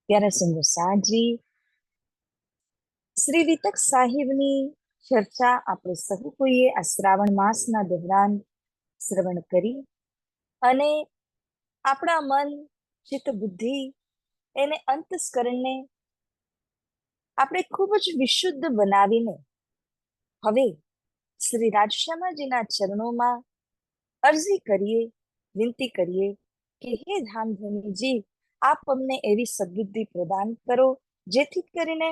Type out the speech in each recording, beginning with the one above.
प्यारा सुंदर साजी श्री वितक साहिबनी चर्चा આપણે સહુ કોઈએ આ શ્રાવણ માસના દરમિયાન શ્રવણ કરી અને આપણા મન ચિત્ત બુદ્ધિ એને અંતસ્કરણને આપણે ખૂબ જ વિશુદ્ધ બનાવીને હવે શ્રી રાજશ્યામાજીના ચરણોમાં અરજી કરીએ, વિનંતી કરીએ કે હે ધામધણીજી, આપ અમને એવી સદબુદ્ધિ પ્રદાન કરો જેથી કરીને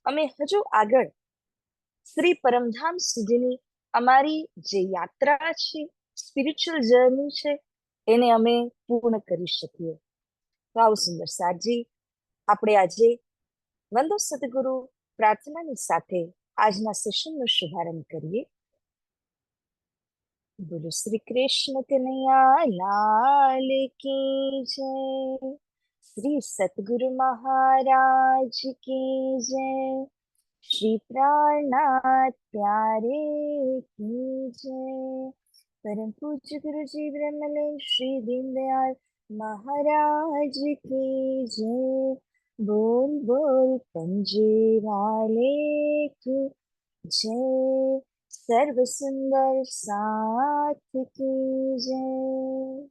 અમે હજુ આગળ શ્રી પરમધામ સુધીની અમારી જે યાત્રા છે, સ્પિરિચ્યુઅલ જર્ની છે, એને અમે પૂર્ણ કરી શકીએ. વાવ સુંદર સાજી, આપણે આજે વંદો સદગુરુ પ્રાર્થનાની સાથે આજના સેશનનો શુભારંભ કરીએ. બોલો શ્રી કૃષ્ણ કનૈયા લાલ કી જય, શ્રી સતગુરુ મહારાજ કી જય, श्री प्राणनाथ प्यारे की जय, परम पूज्य गुरु जी ब्रह्मलीन श्री दीनदयाल महाराज की जय, बोल बोल पंजे वाले की जय, सर्व सुंदर साथ की जय.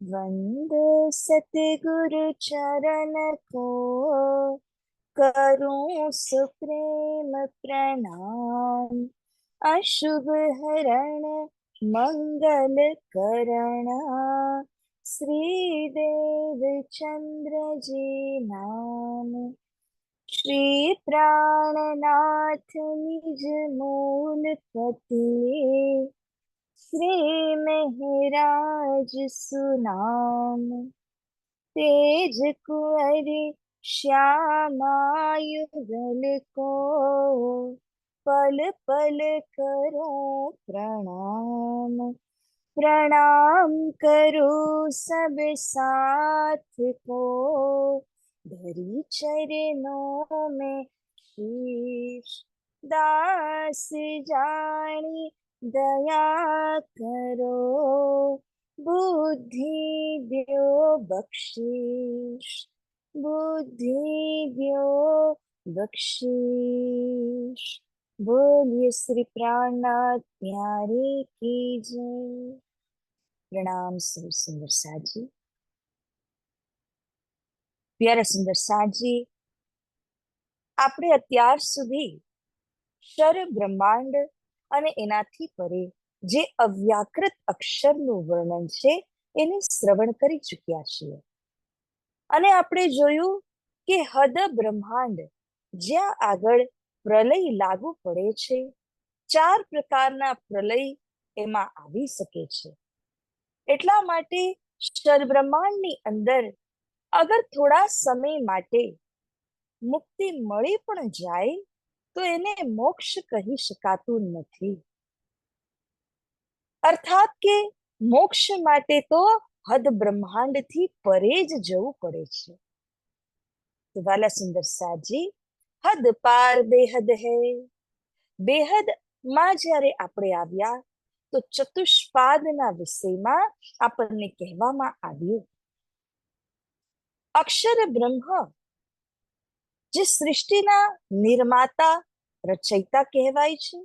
वंदे सतगुरु चरण को करूं सुप्रेम प्रणाम, अशुभ हरण मंगल करण, श्री देव चंद्र जी नाम, श्री प्राणनाथ निज मूल पति, श्री महराज सुनाम, तेज कुंवरी श्यामायुगल को, पल पल करो प्रणाम, प्रणाम करो सब साथ को, धरी चरणों में शीश, दास जानी दया करो, बुद्धि द्यो बख्शीश, बुद्धि द्यो बख्शीश. बोलिए श्री प्राणनाथ प्यारे की जय. प्रणाम श्री सुंदर साजी. प्यारा सुंदर साजी, આપણે અત્યાર સુધી ક્ષર બ્રહ્માંડ અને એનાથી પરે જે અવ્યાકૃત અક્ષરનું વર્ણન છે એને શ્રવણ કરી ચૂક્યા છીએ. અને આપણે જોયું કે હદ બ્રહ્માંડ જ્યાં આગળ પ્રલય લાગુ પડે છે, 4 પ્રકારના પ્રલય એમાં આવી શકે છે. એટલા માટે ક્ષર બ્રહ્માંડની અંદર અગર થોડા સમય માટે મુક્તિ મળી પણ જાય તો એને મોક્ષ કહી શકાતું નથી. અર્થાત કે મોક્ષ માટે તો હદ બ્રહ્માંડ થી પરે જ જવું પડે છે. તો વાલા સુંદર સાજી, હદ પાર બેહદ હૈ. બેહદ માં જ્યારે આપણે આવ્યા તો ચતુષ્પાદના વિષયમાં આપણને કહેવામાં આવ્યું અક્ષર બ્રહ્મ જે સૃષ્ટિના નિર્માતા રચયિતા કહેવાય છે,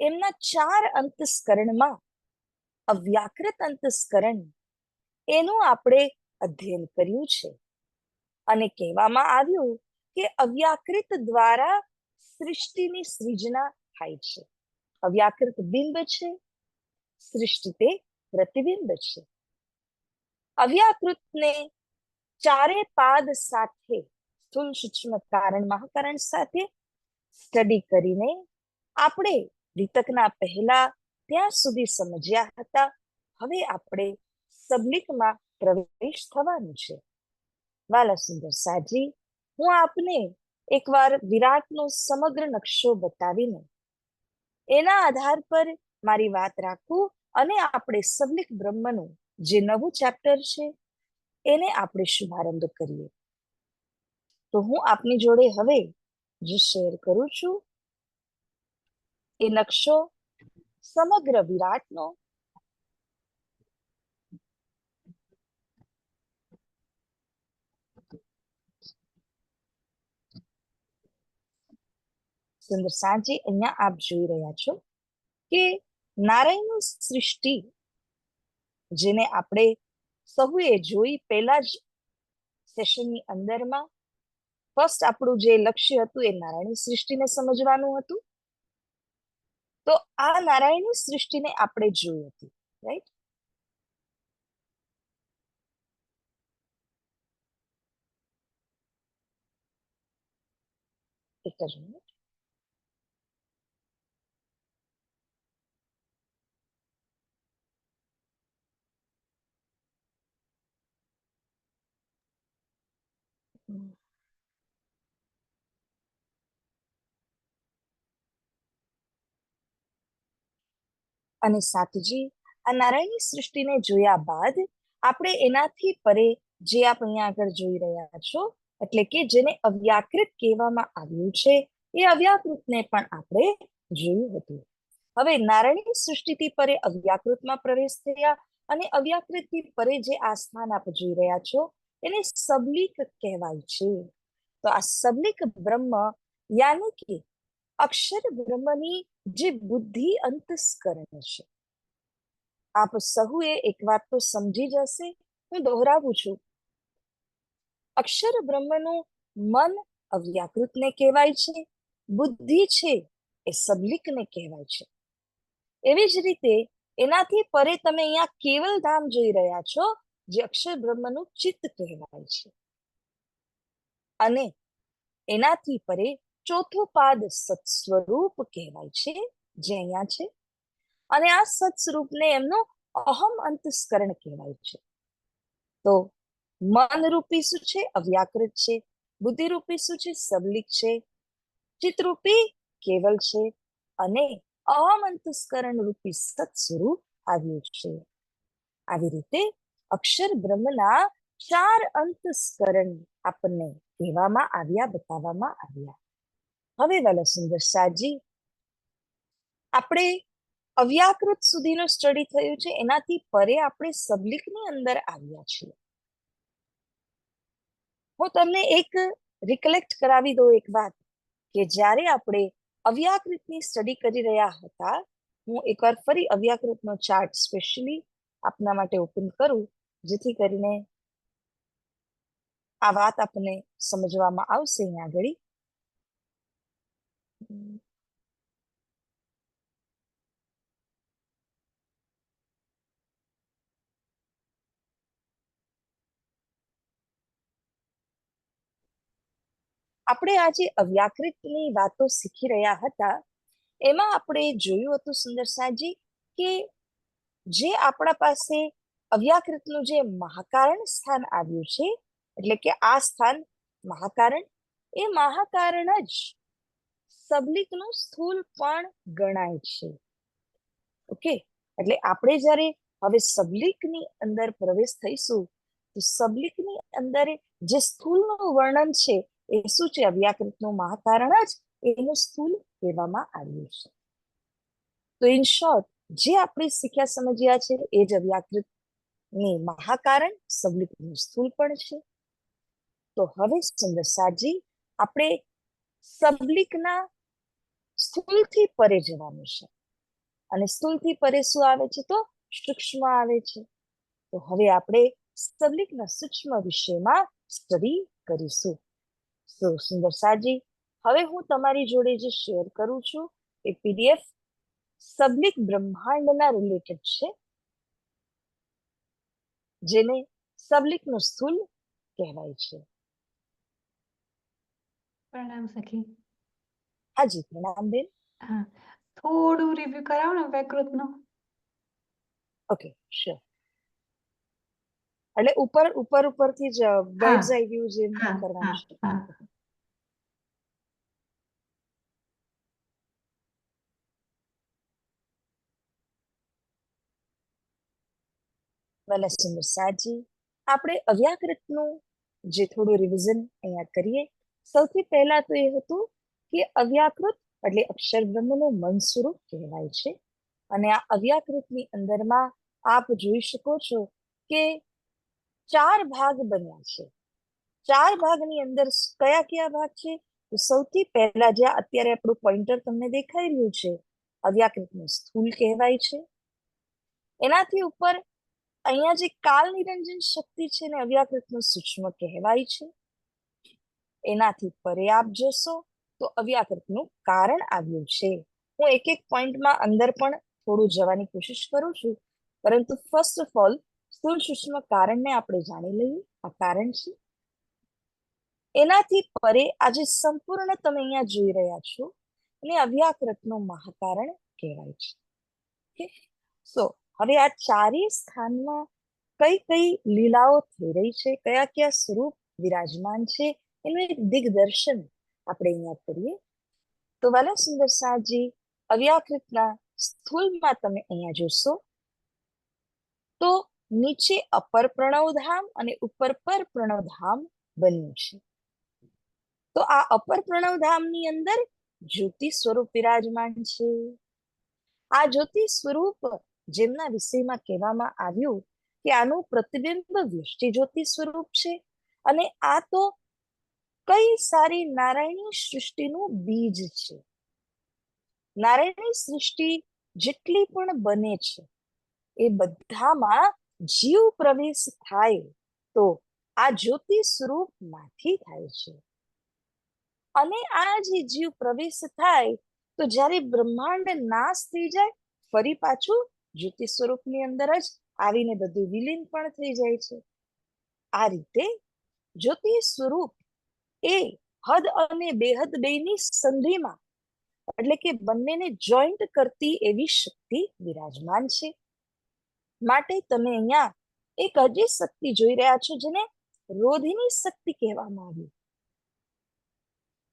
એમના 4 અંતસ્કરણમાં અવ્યાકૃત અંતસ્કરણ એનું આપણે અધ્યયન કર્યું છે. અને કહેવામાં આવ્યું કે અવ્યાકૃત દ્વારા સૃષ્ટિની સૃજના થાય છે. અવ્યાકૃત બિંબ છે, સૃષ્ટિ તે પ્રતિબિંબ છે. અવ્યાકૃતને 4 પાદ સાથે સ્થૂળ સૂક્ષ્મ કારણ મહાકારણ સાથે સ્ટડી કરીને આપણે વિતકના પહેલા ત્યાં સુધી સમજ્યા હતા. હવે આપણે સબલિકમાં પ્રવેશ થવાનું છે. વાલા સુંદર સાજી, હું આપને એકવાર વિરાટનો સમગ્ર નકશો બતાવીને એના આધાર પર મારી વાત રાખું અને આપણે સબલિક બ્રહ્મનું જે નવું ચેપ્ટર છે એને આપણે શુભારંભ કરીએ. તો હું આપની જોડે હવે જે શેર કરું છું એ નકશો સમગ્ર વિરાટનો સુંદર સાંજી, અહીંયા આપ જોઈ રહ્યા છો કે નારાયણની સૃષ્ટિ, જેને આપણે સહુએ જોઈ પહેલા જ સેશનની અંદરમાં, ફર્સ્ટ આપણું જે લક્ષ્ય હતું એ નારાયણની સૃષ્ટિને સમજવાનું હતું. તો આ નારાયણની સૃષ્ટિને આપણે જોઈ હતી, રાઈટ? એક જ મિનિટ. અને સાતજી, આ નારાયણની સૃષ્ટિને જોયા બાદ આપણે એનાથી પરે જે આપ અહીંયા આગળ જોઈ રહ્યા છો, એટલે કે જેને અવ્યાકૃત કહેવામાં આવ્યું છે, એ અવ્યાકૃતને પણ આપણે જોયું હતું. હવે નારાયણની સૃષ્ટિથી પરે અવ્યાકૃતમાં પ્રવેશ થયા, અને અવ્યાકૃતથી પરે જે આ સ્થાન આપ જોઈ રહ્યા છો એને સબલિક કહેવાય છે. તો આ સબલિક બ્રહ્મ યાની કે અક્ષર બ્રહ્મની જે બુદ્ધિ અંતસ્કરણ છે. આપ સહુએ એક વાત તો સમજી જશે, હું દોહરાવું છું. અક્ષર બ્રહ્મનું મન અવ્યાકૃતને કહેવાય છે, બુદ્ધિ છે એ સબલિકને કહેવાય છે. એવી જ રીતે એનાથી પરે તમે અહીંયા કેવલ ધામ જોઈ રહ્યા છો, જે અક્ષર બ્રહ્મનું ચિત્ત કહેવાય છે. અને એનાથી પરે ચોથો પાદ સત્સ્વરૂપ કહેવાય છે, જે અહીંયા છે. અને આ સત્સ્વરૂપને એમનો અહમ અંતસ્કરણ કહેવાય છે. તો મન રૂપી શું છે? અવ્યાકૃત છે. બુદ્ધિ રૂપી શું છે? સબલિક છે. ચિત્તરૂપી કેવલ છે. અને અહમ અંતસ્કરણ રૂપી સત્સ્વરૂપ આવ્યું છે. આવી રીતે અક્ષર બ્રહ્મના 4 અંતસ્કરણ આપણને કહેવામાં આવ્યા, બતાવવામાં આવ્યા. હવે વાલા સુંદર સાજી, આપણે અવ્યાકૃત સુધીનું સ્ટડી થયું છે, એનાથી પરે આપણે સબલિકની અંદર આવ્યા છીએ. હું તમને એક રિકલેક્ટ કરાવી દઉં એક વાત, કે જ્યારે આપણે અવ્યાકૃતની સ્ટડી કરી રહ્યા હતા, હું એકવાર ફરી અવ્યાકૃતનો ચાર્ટ સ્પેશિયલી આપના માટે ઓપન કરું, જેથી કરીને આ વાત આપને સમજવામાં આવશે. અહીંયા આગળ આપણે આજે અવ્યાકૃતની વાતો શીખી રહ્યા હતા, એમાં આપણે જોયું હતું સુંદર સાજી કે જે આપણા પાસે અવ્યાકૃતનું જે મહાકારણ સ્થાન આવ્યું છે, એટલે કે આ સ્થાન મહાકારણ, એ મહાકારણ જ સબલિકનું સ્થૂલ પણ ગણાય છે. ઓકે, એટલે આપણે જ્યારે હવે સબલિકની અંદર પ્રવેશ થઈશું, તો સબલિકની અંદર જે સ્થૂલનું વર્ણન છે એ શું છે? અવ્યાકૃતનું મહાકારણ જ એનું સ્થૂલ કહેવામાં આવ્યું છે. તો ઇન શોર્ટ, જે આપણે શીખ્યા સમજ્યા છે એ જ અવ્યાકૃત ની મહાકારણ, સબલિકનું સ્થૂલ પણ છે. તો હવે સુંદર સાજી, આપણે સબલિકના સ્થૂલથી પરે જવાનું છે. અને સ્થૂલથી પરે શું આવે છે? તો સૂક્ષ્મ આવે છે. તો હવે આપણે સબલિકના સૂક્ષ્મ વિષયમાં સ્ટડી કરીશું. તો સુંદર સાજી, હવે હું તમારી જોડે જે શેર કરું છું એ પીડીએફ સબલિક બ્રહ્માંડના રિલેટેડ છે, જેને સબલિકનું સ્થૂલ કહેવાય છે. પ્રણામ સખી. હાજી, પ્રણામ બેન. હા, થોડું રિવ્યુ કરાવો ને વ્યાકૃતનો. Okay, sure. એટલે ઉપરથી જ બર્ડ્સ આઈ વ્યૂ જેમ કરવાનું છે. વાલા સુંદર સાજી, આપણે અવ્યાકૃતનું જે થોડું રિવિઝન અહીંયા કરીએ. સૌથી પહેલા તો એ હતું કે અવ્યાકૃત એટલે અક્ષર બ્રહ્મનું મન સ્વરૂપ કહેવાય છે. અને આ અવ્યાકૃતની અંદરમાં આપ જોઈ શકો છો કે 4 ભાગ બન્યા છે. 4 ભાગની અંદર કયા કયા ભાગ છે? તો સૌથી પહેલા જે અત્યારે આપણું પોઈન્ટર તમને દેખાઈ રહ્યું છે, અવ્યાકૃતનું સ્થૂલ કહેવાય છે. એનાથી ઉપર અહીંયા જે કાલ નિરંજન શક્તિ છે ને અવ્યાકૃતનું સૂક્ષ્મ કહેવાય છે. એનાથી પરે આપ જોશો તો અવ્યાકૃતનું કારણ આવ્યું છે. હું એક એક પોઈન્ટમાં અંદર પણ થોડું જવાની કોશિશ કરું છું, પરંતુ ફર્સ્ટ ઓફ ઓલ સ્થૂળ સૂક્ષ્મ કારણને આપણે જાણી લઈએ. આ કારણ છે. એનાથી પરે આજે સંપૂર્ણ તમે અહીંયા જોઈ રહ્યા છો અને અવ્યાકૃતનું મહાકારણ કહેવાય છે. ઓકે, સો હવે આ ચારેય સ્થાનમાં કઈ કઈ લીલાઓ થઈ રહી છે, કયા કયા સ્વરૂપ વિરાજમાન છે, એનું એક દિગ્દર્શન આપણે અહીંયા કરીએ. તો વાલા સુંદર સાજી, અવ્યાકૃતના સ્થૂલમાં તમે અહીંયા જોશો તો નીચે અપર પ્રણવધામ અને ઉપર પર પ્રણવધામ બન્યું છે. તો આ અપર પ્રણવધામની અંદર જ્યોતિ સ્વરૂપ વિરાજમાન છે. આ જ્યોતિ સ્વરૂપ જેમના વિષયમાં કહેવામાં આવ્યું કે આનું પ્રતિબિંબ વ્યષ્ટિ જ્યોતિ સ્વરૂપ છે, અને આ તો કઈ સારી નારાયણી સૃષ્ટિનું બીજ છે. નારાયણી સૃષ્ટિ જેટલી પણ બને છે એ બધામાં જીવ પ્રવેશ થાય તો આ જ્યોતિ સ્વરૂપમાંથી થાય છે. અને આ જે જીવ પ્રવેશ થાય તો જ્યારે બ્રહ્માંડ નાશ થઈ જાય, ફરી પાછું જ્યોતિ સ્વરૂપની અંદર જ આવીને બધું વિલીન પણ થઈ જાય છે. આ રીતે જ્યોતિ સ્વરૂપ એ હદ અને બેહદ બેની સંધિમાં, એટલે કે બંનેને જોઈન્ટ કરતી એવી શક્તિ વિરાજમાન છે. માટે તમે અહીંયા એક હજી શક્તિ જોઈ રહ્યા છો જેને રોધિની શક્તિ કહેવામાં આવી.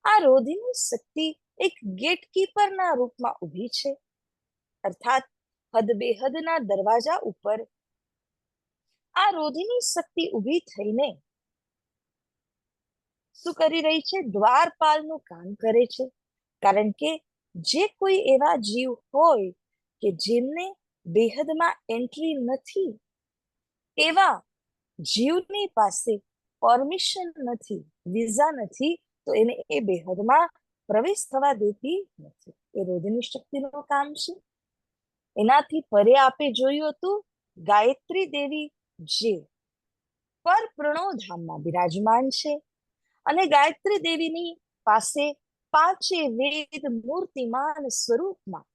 આ રોધિની શક્તિ એક ગેટકીપરના રૂપમાં ઊભી છે, અર્થાત હદ બેહદના દરવાજા ઉપર આ રોધિની શક્તિ ઊભી થઈને શું કરી રહી છે? દ્વારપાલનું કામ કરે છે. કારણ કે જે કોઈ એવા જીવ હોય કે જેમને બેહદમાં એન્ટ્રી નથી, એવા જીવની પાસે પરમિશન નથી, વિઝા નથી, તો એને એ બેહદમાં પ્રવેશ થવા દેતી નથી. એ રોધિની શક્તિનું કામ છે. એનાથી પરે આપે જોયું હતું ગાયત્રી દેવી જે પર પ્રણવધામમાં બિરાજમાન છે, અને ગાયત્રી દેવીની પાસે પાંચે વેદ મૂર્તિમાન સ્વરૂપમાં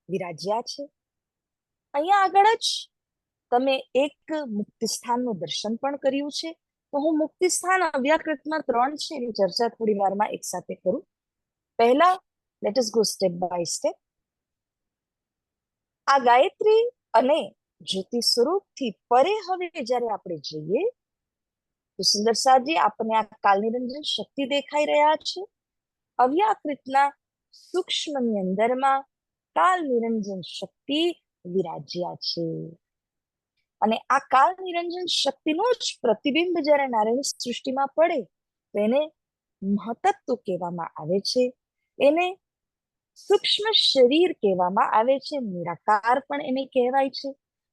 વિરાજ્યા છે. અહીંયા આગળ જ તમે એક મુક્તિ સ્થાનનું દર્શન પણ કર્યું છે. તો હું મુક્તિ સ્થાન અવ્યાકૃતમાં 3 છે એની ચર્ચા થોડી વારમાં એક સાથે કરું. પહેલા let us go step by step. આ ગાયત્રી અને જ્યોતિ સ્વરૂપથી પરે હવે જ્યારે આપણે જઈએ તો સુંદર સાજી આપણને આ કાલ નિરંજન શક્તિ દેખાઈ રહ્યા છે. અવ્યાકૃતના સૂક્ષ્મની અંદરમાં કાલ નિરંજન શક્તિ વિરાજ્યા છે. અને આ કાલ નિરંજન શક્તિનું જ પ્રતિબિંબ જ્યારે નારાયણ સૃષ્ટિમાં પડે તો એને મહતત્વ કહેવામાં આવે છે, એને સૂક્ષ્મ શરીર કહેવામાં આવે છે, નિરાકાર પણ એને કહેવાય છે.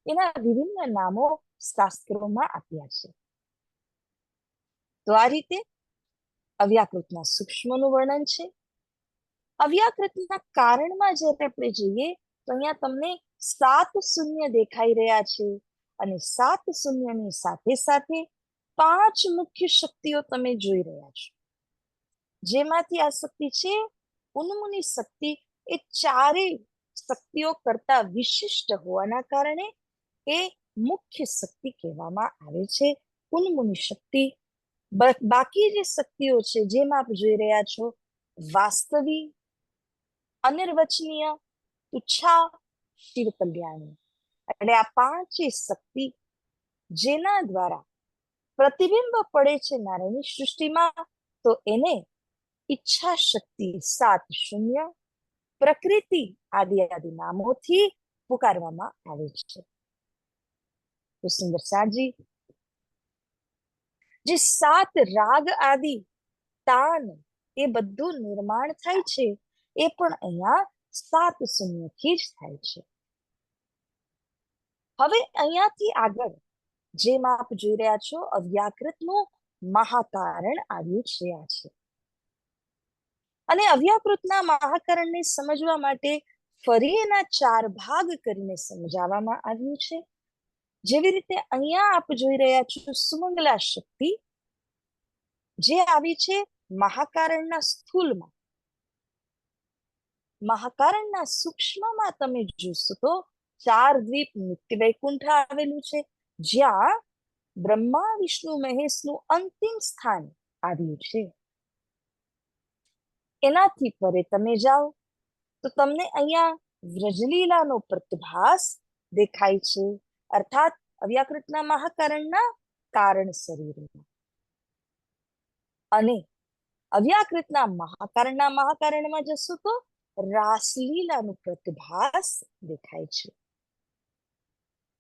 એના વિભિન્ન નામો શાસ્ત્રોમાં આપ્યા છે. તો આ રીતે અવ્યાકૃતના સૂક્ષ્મનું વર્ણન છે. અવ્યાકૃતના કારણમાં જ્યારે આપણે જોઈએ તો અહીંયા તમને 7 શૂન્ય દેખાઈ રહ્યા છે, અને 7 શૂન્યની સાથે સાથે 5 મુખ્ય શક્તિઓ તમે જોઈ રહ્યા છો. જેમાંથી આ શક્તિ છે ઉન્મુનિ શક્તિ, એ ચારેય શક્તિઓ કરતા વિશિષ્ટ હોવાના કારણે એ મુખ્ય શક્તિ કહેવામાં આવે છે, ઉન્મુનિ શક્તિ. બાકી જે શક્તિઓ છે જેમાં આપ જોઈ રહ્યા છો વાસ્તવી, અનિર્વચનીય, તુચ્છા, શિવ કલ્યાણી, એટલે આ 5 શક્તિ જેના દ્વારા પ્રતિબિંબ પડે છે નારાયણની સૃષ્ટિમાં, તો એને ઈચ્છા શક્તિ 7 શૂન્ય, પ્રકૃતિ આદિ નામોથી પુકારવામાં આવે છે. તો સુંદર સાજી, જે 7 રાગ આદિ તાન એ બધું નિર્માણ થાય છે એ પણ અહીંયા 7 શૂન્યથી જ થાય છે. હવે અહીંયાથી આગળ જેમ આપ જોઈ રહ્યા છો અવ્યાકૃતનું મહાકારણ આવ્યું છે. આ છે અને અવ્યાકૃતના મહાકરણને સમજવા માટે ફરી એના 4 ભાગ કરીને સમજાવવામાં આવ્યું છે. જેવી રીતે અહીંયા આપ જોઈ રહ્યા છો, સુમંગલા શક્તિ જે આવી છે મહાકારણના સ્થૂલમાં, મહાકારણના સૂક્ષ્મમાં તમે જોશો તો 4 દ્વીપ નિત્ય વૈકુંઠ આવેલું છે, જ્યાં બ્રહ્મા વિષ્ણુ મહેશનું અંતિમ સ્થાન આવ્યું છે. એનાથી પરે તમે જાઓ તો તમને અહીંયા વ્રજલીલાનો પ્રતિભાસ દેખાય છે, અર્થાત અવ્યાકૃતના મહાકારણના કારણ શરીરમાં. અને અવ્યાકૃતના મહાકારણમાં જશો તો રાસલીલાનો પ્રતિભાસ દેખાય છે.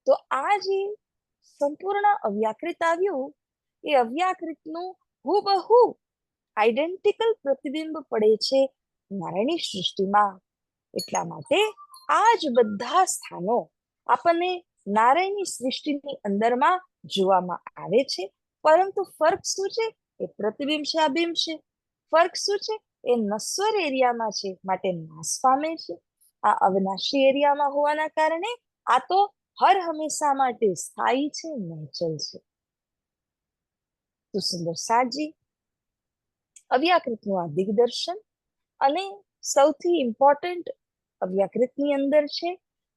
તો આ જે સંપૂર્ણ અવ્યાકૃત આવ્યું, એ અવ્યાકૃતનું હુબહુ આઈડેન્ટિકલ પ્રતિબિંબ પડે છે નારાયણી સૃષ્ટિમાં. એટલા માટે આ જ બધા સ્થાનો આપણને નારાયણની સૃષ્ટિની અંદરમાં જોવામાં આવે છે. પરંતુ ફર્ક શું છે? એ પ્રતિબિંબ છે, આ બિંબ છે. ફર્ક શું છે? એ નશ્વર એરિયામાં છે, માટે નાશ પામે છે. આ અવિનાશી એરિયામાં હોવાના કારણે આ તો હર હંમેશા માટે સ્થાયી છે, નિશ્ચલ છે. તો સુંદર સાજી અવ્યાકૃતનું આ દિગ્દર્શન, અને સૌથી ઇમ્પોર્ટન્ટ અવ્યાકૃતની અંદર છે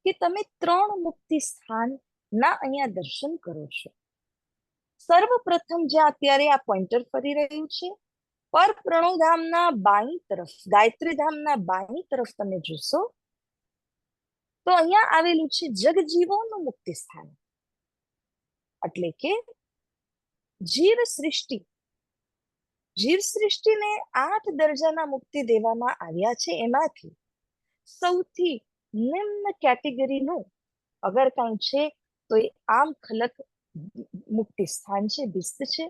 કે તમે 3 મુક્તિ સ્થાન ના અહીંયા દર્શન કરો છો. સર્વપ્રથમ જ્યાં અત્યારે આ પોઈન્ટર ફરી રહ્યું છે, પર પ્રણવધામના બાઈ તરફ, ગાયત્રી ધામના બાઈ તરફ તમે જોશો તો અહીંયા આવેલું છે જગજીવોનું મુક્તિ સ્થાન. એટલે કે જીવ સૃષ્ટિ, જીવ સૃષ્ટિને 8 દરજાના મુક્તિ દેવામાં આવ્યા છે. એમાંથી સૌથી નિમ્ન કેટેગરીનું અગર કંઈ છે તો એ આમ ખલક મુક્તિ સ્થાન છે, બિસ્ત છે,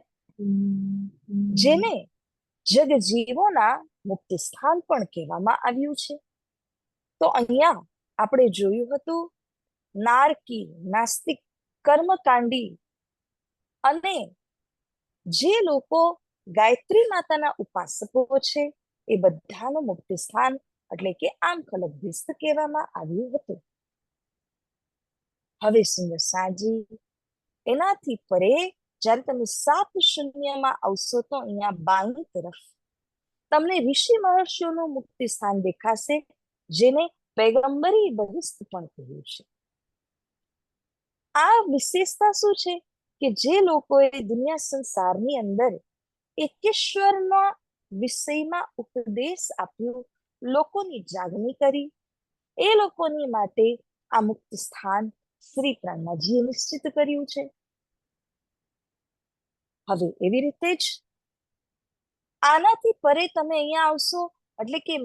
જેને જગજીવોના મુક્તિ સ્થાન પણ કહેવામાં આવ્યું છે. તો અહીંયા આપણે જોયું હતું નારકી, નાસ્તિક, કર્મકાંડી અને જે લોકો ગાયત્રી માતાના ઉપાસકો છે એ બધાનું મુક્તિ સ્થાન એટલે કે આમ ખલક બિસ્ત કહેવામાં આવ્યું હતું. હવે સુંદર સાજી એનાથી પરે જ્યારે તમે 7 આવશો તો અહીંયા બાઈ તરફ તમને ઋષિ મહર્ષિઓનું મુક્તિ સ્થાન દેખાશે, જેને પૈગંબરી બહિસ્ત પણ કહ્યું છે. આ વિશેષતા શું છે કે જે લોકોએ દુનિયા સંસારની અંદર એકેશ્વરના વિષયમાં ઉપદેશ આપ્યો, લોકોની જાગણી કરી, એ લોકોની માટે આ મુક્તિ સ્થાન શ્રી પ્રાણનાજીએ નિશ્ચિત કર્યું છે. હવે એવી રીતે જ આનાથી પરે તમે અહીંયા આવશો એટલે કે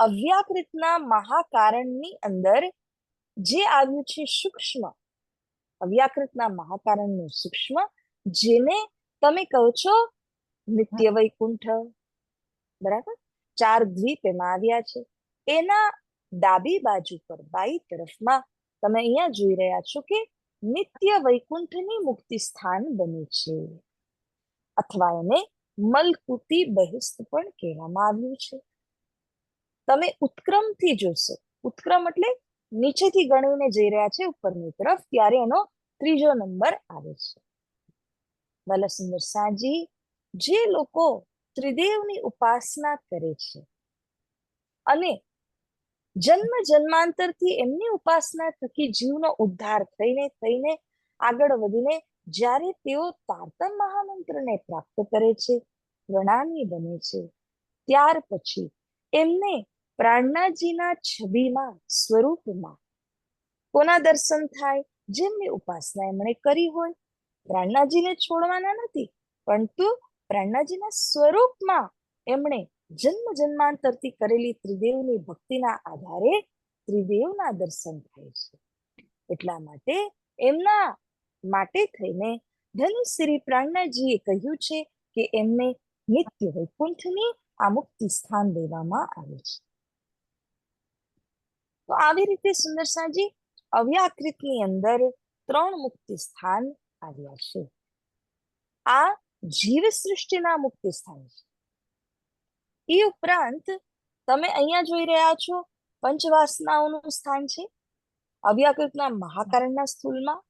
અવ્યાકૃતના મહાકારણની અંદર જે આવ્યું છે સૂક્ષ્મ, અવ્યાકૃતના મહાકારણનું સૂક્ષ્મ, જેને તમે કહો છો નિત્ય વૈકુંઠ, બરાબર, 4 દ્વીપ એમાં આવ્યા છે. એના ડાબી બાજુ પર બાઈ તરફમાં તમે અહીંયા જોઈ રહ્યા છો કે નિત્ય વૈકુંઠની મુક્તિ સ્થાન બને છે, અથવા એને મલકુતી બહિસ્ત પણ કહેવામાં આવ્યું છે. તમે ઉત્ક્રમથી જોશો, ઉત્ક્રમ એટલે નીચેથી ગણીને જઈ રહ્યા છે ઉપરની તરફ, ત્યારે એનો 3જો નંબર આવે છે. વાલા સુંદર સાજી, જે લોકો ત્રિદેવની ઉપાસના કરે છે અને જન્મ જન્માંતરથી એમની ઉપાસના થકી જીવનો ઉદ્ધાર થઈને આગળ વધીને જ્યારે તેઓ તારતમ મહામંત્રને પ્રાપ્ત કરે છે, પ્રણામી બને છે, ત્યાર પછી એમને પ્રાણનાજીના છબીમાં, સ્વરૂપમાં કોના દર્શન થાય? જેમની ઉપાસના એમણે કરી હોય. પ્રાણનાજીને છોડવાના નથી, પરંતુ પ્રાણનાજીના સ્વરૂપમાં એમણે જન્મ જન્માંતરથી કરેલી ત્રિદેવની ભક્તિના આધારે ત્રિદેવના દર્શન થાય છે. એટલા માટે એમના માટે થઈને ધની શ્રી પ્રાણનાજીએ કહ્યું છે કે એમને નિત્ય વૈકુંઠની આ મુક્તિ સ્થાન દેવામાં આવે છે. તો આવી રીતે સુંદર સાજી અવ્યાકૃતની અંદર 3 મુક્તિ સ્થાન આવ્યા છે. આ જીવ સૃષ્ટિના મુક્તિ સ્થાન છે. એ ઉપરાંત તમે અહીંયા જોઈ રહ્યા છો પંચવાસનાઓનું સ્થાન છે અવ્યાકૃતના મહાકારણના સ્થૂલમાં.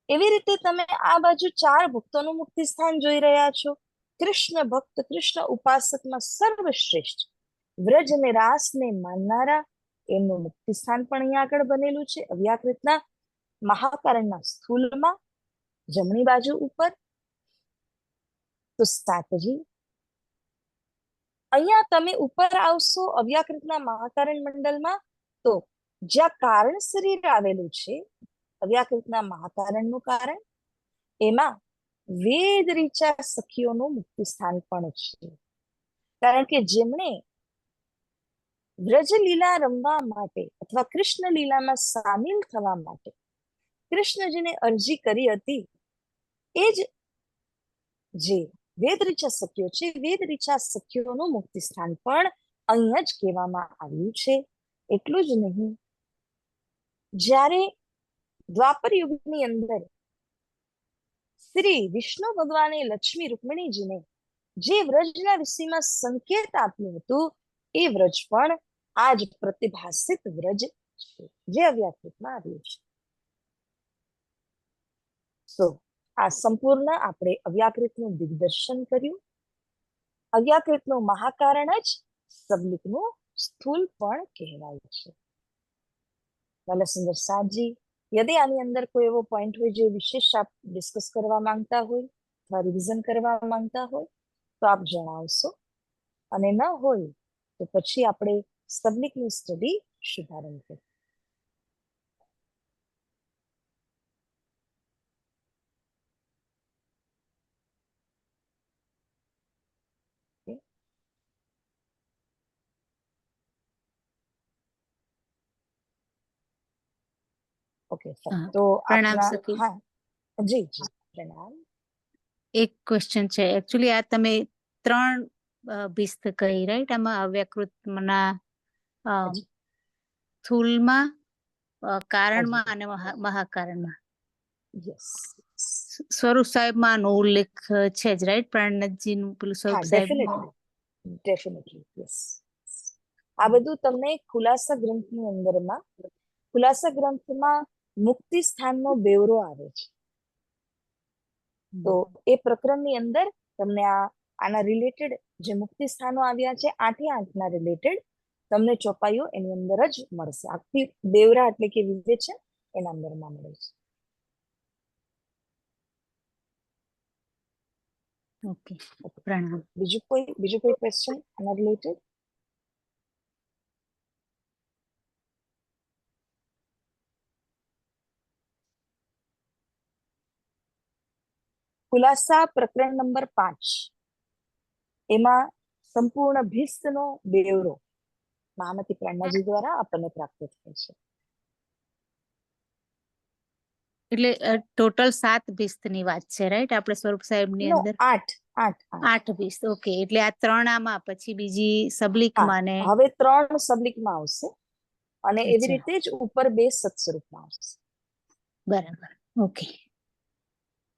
એવી રીતે તમે આ બાજુ 4 ભક્તોનું મુક્તિ સ્થાન જોઈ રહ્યા છો. કૃષ્ણ ભક્ત, કૃષ્ણ ઉપાસકમાં સર્વશ્રેષ્ઠ વ્રજ અને રાસને માનનારા એમનું મુક્તિ સ્થાન પણ અહીંયા આગળ બનેલું છે અવ્યાકૃતના મહાકારણના સ્થૂલમાં જમણી બાજુ ઉપર. તો સાતજી અહીંયા તમે ઉપર આવશો અવ્યાકૃતના મહાકારણ મંડળમાં, તો જ્યાં કારણ શરીર આવેલું છે અવ્યાકૃતના મહાકારણનું કારણ, એમાં વેદ રીચા સખીઓનું મુક્તિ સ્થાન પણ છે. કારણ કે જેમણે વ્રજ લીલા રમવા માટે અથવા કૃષ્ણ લીલામાં સામેલ થવા માટે કૃષ્ણજીને અરજી કરી હતી, એ જ જે વેદ રીચા સખીઓ છે, વેદ રીચા સખીઓનું મુક્તિ સ્થાન પણ અહીંયા જ કહેવામાં આવ્યું છે. એટલું જ નહીં, જ્યારે દ્વાપર યુગની અંદર શ્રી વિષ્ણુ ભગવાને લક્ષ્મી રૂકમણીજીને જે વ્રજના વિષયમાં સંકેત આપ્યું હતું, એ વ્રજ પણ આજ પ્રતિભાસિત વ્રજ છે જે અવ્યાકૃતમાં આવ્યું છે. તો આ સંપૂર્ણ આપણે અવ્યાકૃતનું દિગ્દર્શન કર્યું. અવ્યાકૃતનું મહાકારણ જ સબલિકનું સ્થૂલ પણ કહેવાય છે. વાલા સાજી, યદિ આની અંદર કોઈ એવો પોઈન્ટ હોય જે વિશેષ આપ ડિસ્કસ કરવા માંગતા હોય અથવા રિવિઝન કરવા માંગતા હોય તો આપ જણાવશો, અને ન હોય તો પછી આપણે સબલિકની સ્ટડી શુભારંભ કરીએ. ઓકે, તો પ્રણામ આપના સખી. હા જી જી પ્રણામ. એક ક્વેશ્ચન છે. એકચ્યુઅલી આ તમે 3 ભિસ્ત કહી, રાઈટ? આમાં અવ્યાકૃતના હાજી, સ્થૂલમાં, કારણમાં અને મહાકારણમાં. યસ, સ્વરૂપ સાહેબમાં આનો ઉલ્લેખ છે જ, રાઈટ? પ્રાણનાથજીનું પેલું હા સ્વરૂપ સાહેબ. Definitely yes. આ બધું તમને ખુલાસા ગ્રંથની અંદરમાં, ખુલાસા ગ્રંથમાં મુક્તિ સ્થાનનો બેવરો આવે છે. તો એ પ્રકરણની અંદર તમને આના રિલેટેડ જે મુક્તિ સ્થાનો આવ્યા છે 8 ના રિલેટેડ તમને ચોપાઈઓ એની અંદર જ મળશે. આખી બેવરા એટલે કે વિવેચન એના અંદરમાં મળે છે. ઓકે, પ્રણામ. બીજું કોઈ ક્વેશ્ચન આના રિલેટેડ? ખુલાસા પ્રકરણ નંબર 5, એમાં સંપૂર્ણ ભિસ્તનો બેવરો મહામતી પ્રાણનાથજી દ્વારા આપણને પ્રાપ્ત થાય છે. એટલે ટોટલ 7 ભિસ્તની વાત છે, રાઈટ? આપણે સ્વરૂપ સાહેબની નો, અંદર 8 ભિસ્ત. ઓકે, એટલે આ 3 આમાં, પછી બીજી સબલિકમાં ને હવે 3 સબલિકમાં આવશે અને એવી રીતે જ ઉપર 2 સત્સ્વરૂપમાં આવશે. બરાબર, ઓકે.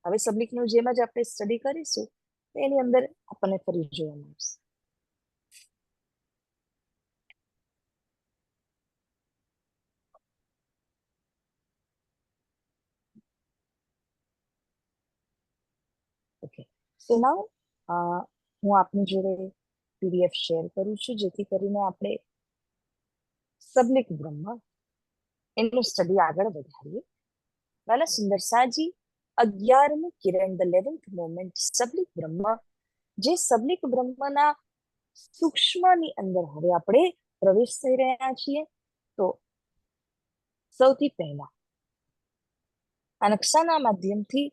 હવે સબલિકનું જેમ જ આપણે સ્ટડી કરીશું એની અંદર આપણને ફરી જોવા મળશે. ઓકે, સો નાઉ હું આપની જોડે પીડીએફ શેર કરું છું, જેથી કરીને આપણે સબલિક બ્રહ્મ એનું સ્ટડી આગળ વધારીએ. વાલા સુંદર સાજી, 11મું કિરણ, ધ 11th મોમેન્ટ, સબલિક બ્રહ્મ, જે સબલિક બ્રહ્મના સૂક્ષ્મની અંદર હવે આપણે પ્રવેશ થઈ રહ્યા છીએ. તો સૌથી પહેલા આ નકશાના માધ્યમથી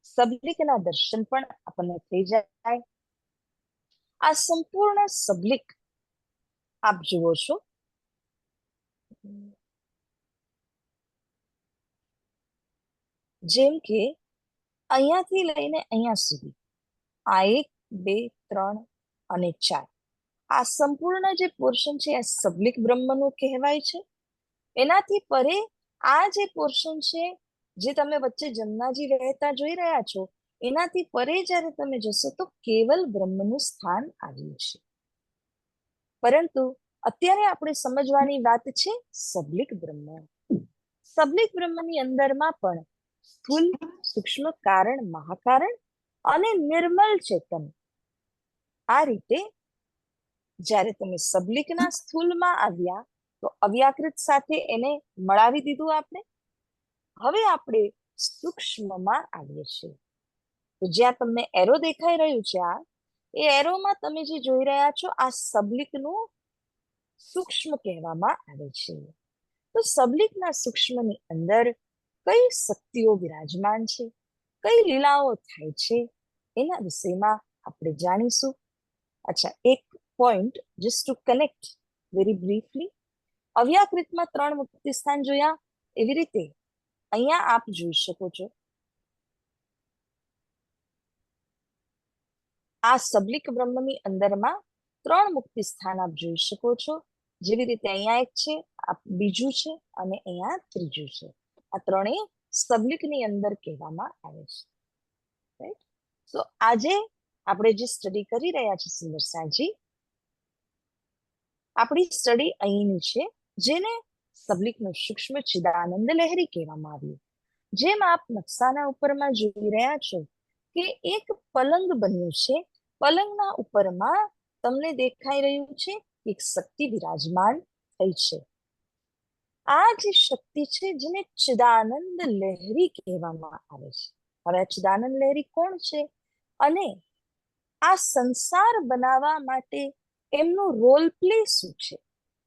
સબલિકના દર્શન પણ આપણને થઈ જાય. આ સંપૂર્ણ સબલિક આપ જુઓ છો. જેમ કે અહીંયાથી લઈને અહીંયા સુધી આ 1, 2, 3 અને 4 આ સંપૂર્ણ જે પોર્શન છે આ સબલિક બ્રહ્મનું કહેવાય છે. એનાથી પરે આ જે પોર્શન છે જે તમે વચ્ચે જમનાજી વહેતા જોઈ રહ્યા છો, એનાથી પરે જ્યારે તમે જશો તો કેવલ બ્રહ્મનું સ્થાન આવ્યું છે. પરંતુ અત્યારે આપણે સમજવાની વાત છે સબલિક બ્રહ્મ. સબલિક બ્રહ્મની અંદરમાં પણ સ્થૂલ, સૂક્ષ્મ, કારણ, મહાકારણ અને નિર્મલ ચેતન, આ રીતે જ્યારે તમે સબલિકના સ્થૂલમાં આવ્યા તો અવ્યાકૃત સાથે એને મળાવી દીધું આપણે. હવે આપણે સૂક્ષ્મમાં આવીએ છીએ. તો જ્યાં તમને એરો દેખાઈ રહ્યું છે, આ એ એરોમાં તમે જે જોઈ રહ્યા છો આ સબલિકનું સૂક્ષ્મ કહેવામાં આવે છે. તો સબલિકના સૂક્ષ્મની અંદર કઈ શક્તિઓ વિરાજમાન છે, કઈ લીલાઓ થાય છે, એના વિષયમાં આપણે જાણીશું. અચ્છા, એક point just to connect very briefly. અવ્યાકૃતમાં 3 મુક્તિ સ્થાન જોયા, એવી રીતે અહીંયા આપ જોઈ શકો છો આ સબલિક બ્રહ્મની અંદરમાં 3 મુક્તિ સ્થાન આપ જોઈ શકો છો. જેવી રીતે અહીંયા એક છે, આ બીજું છે અને અહીંયા ત્રીજું છે. આ ત્રણેય સબલિકની અંદર કહેવામાં આવે છે. રાઈટ? તો આજે આપણે જે સ્ટડી કરી રહ્યા છીએ સુંદરસાજી, આપણી સ્ટડી અહીંની છે, જેને સબલિકનું સૂક્ષ્મ ચિદાનંદ લહેરી કહેવામાં આવ્યું. જેમ આપ નકશાના ઉપરમાં જોઈ રહ્યા છો કે એક પલંગ બન્યું છે, પલંગના ઉપરમાં તમને દેખાઈ રહ્યું છે એક શક્તિ વિરાજમાન થઈ છે. આ જે શક્તિ છે જેને ચિદાનંદ લહેરી કહેવામાં આવે છે. હવે આ ચિદાનંદ લહેરી કોણ છે અને આ સંસાર બનાવવા માટે એમનું રોલ પ્લે શું છે,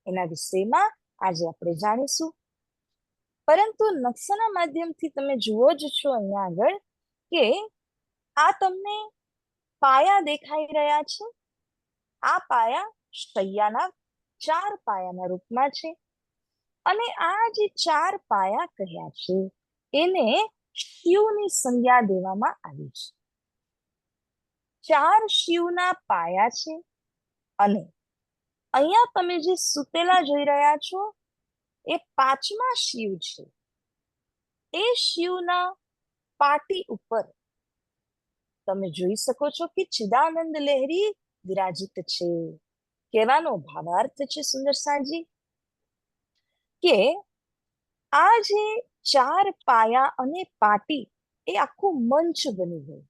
એના વિષયમાં આજે આપણે જાણીશું. પરંતુ નકશાના માધ્યમથી તમે જુઓ જ છો અહીંયા આગળ કે આ તમને પાયા દેખાઈ રહ્યા છે. આ પાયા શૈયાના 4 પાયાના રૂપમાં છે અને આ જે 4 પાયા કહ્યા છે એને શિવની સંજ્ઞા દેવામાં આવી છે. 4 શિવના પાયા છે અને અહીંયા તમે જે સુતેલા જોઈ રહ્યા છો એ 5મા શિવ છે. એ શિવના પાટી ઉપર તમે જોઈ શકો છો કે ચિદાનંદ લહેરી વિરાજિત છે. કહેવાનો ભાવાર્થ છે સુંદરસાજી કે આ જે 4 પાયા અને પાટી એ આખું મંચ બની ગયું.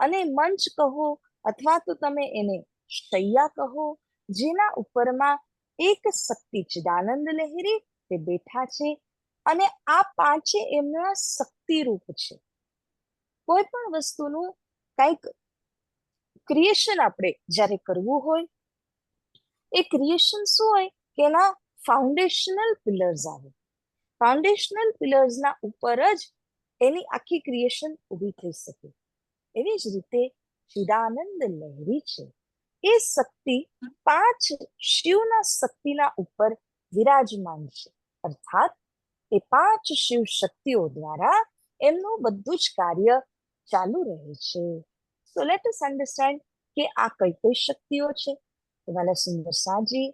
અને મંચ કહો અથવા તો તમે એને શૈયા કહો, જેના ઉપરમાં એક શક્તિ ચિદાનંદ લહેરી તે બેઠા છે અને આ 5 એમના શક્તિ રૂપ છે. કોઈ પણ વસ્તુનું કંઈક ક્રિએશન આપણે જ્યારે કરવું હોય, એ ક્રિએશન શું હોય કે એના ફાઉન્ડેશનલ પિલર્સ આવે. ફાઉન્ડેશનલ પિલર્સના ઉપર જ એની આખી ક્રિએશન ઊભી થઈ શકે. એવી જ રીતે ચિદાનંદ લહેરી છે, એ શક્તિ 5 શિવના શક્તિના ઉપર વિરાજમાન છે. અર્થાત એ 5 શિવ શક્તિઓ દ્વારા એમનું બધું જ કાર્ય ચાલુ રહે છે. સો લેટ અસ અન્ડરસ્ટેન્ડ કે આ કઈ કઈ શક્તિઓ છે. વાલા સુંદરસાજી,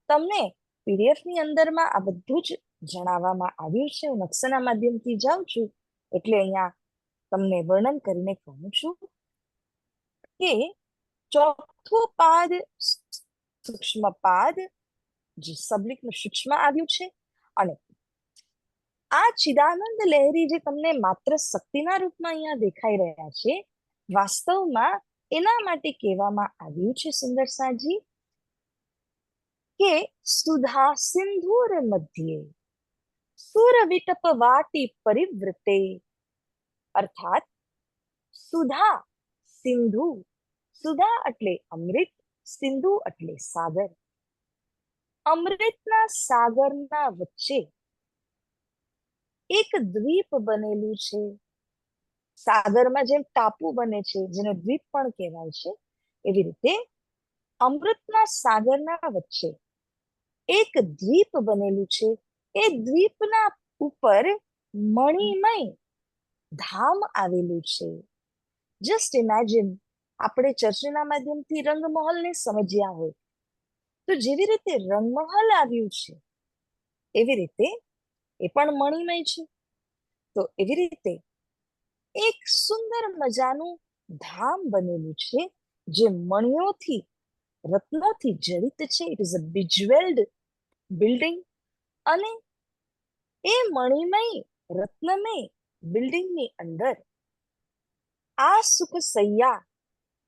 તમને પીડીએફ ની અંદરમાં આ બધું જ જણાવવામાં આવ્યું છે. હું નકશાના માધ્યમથી જાઉં છું એટલે અહીંયા તમને વર્ણન કરીને કહું છું કે 4થું પાદ સૂક્ષ્મ પાદ જે સબલિકનું સૂક્ષ્મ આવ્યું છે અને આ ચિદાનંદ લહેરી જે તમને માત્ર શક્તિના રૂપમાં અહીંયા દેખાઈ રહ્યા છે, વાસ્તવમાં એના માટે કહેવામાં આવ્યું છે સુંદરસાજી કે સુધા સિંધુર મધ્યે સુર વિટપ વાટી પરિવૃતે. અર્થાત સુધા સિંધુ, સુધા એટલે અમૃત, સિંધુ એટલે સાગર. અમૃતના સાગરના વચ્ચે એક દ્વીપ બનેલું છે. સાગરમાં જેમ ટાપુ બને છે જેને દ્વીપ પણ કહેવાય છે, એવી રીતે અમૃતના સાગરના વચ્ચે એક દ્વીપ બનેલું છે. એ દ્વીપના ઉપર મણિમય ધામ આવેલું છે. જસ્ટ ઇમેજિન, આપણે ચર્ચના માધ્યમથી રંગમહલને સમજ્યા હોય તો જેવી રીતે રંગમહલ આવ્યું છે એવી રીતે એ પણ મણિમય છે. તો એવી રીતે એક સુંદર મજાનું ધામ બનેલું છે, જે મણિઓથી, રત્નોથી જડિત છે. It is a bejewelled building. અને એ મણિમય રત્નમય બિલ્ડિંગની અંદર આ સુખ સૈયા,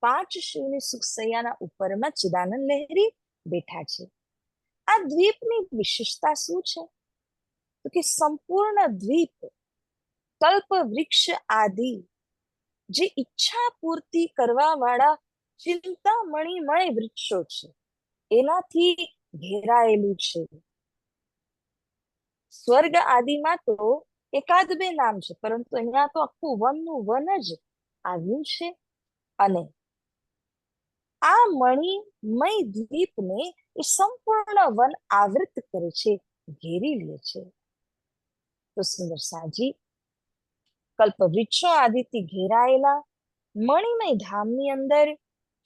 5 શિવની સુખ સૈયાના ઉપરમાં ચિદાનંદ લહેરી બેઠા છે. આ દ્વીપની વિશેષતા શું છે? તો કે સંપૂર્ણ દ્વીપ કલ્પ વૃક્ષ આદિ જે ઈચ્છા પૂર્તિ કરવા વાળા ચિંતામણીમય વૃક્ષો છે એનાથી ઘેરાયેલું છે. સ્વર્ગ આદિમાં તો એકાદ બે નામ છે, પરંતુ અહીંયા તો આખું વનનું વન જ આવ્યું છે. અને આ મણિમય દ્વીપને એ સંપૂર્ણ વન આવૃત કરે છે, ઘેરી લે છે. તો સુંદર સાજી કલ્પ વૃક્ષો આદિથી ઘેરાયેલા મણિમય ધામની અંદર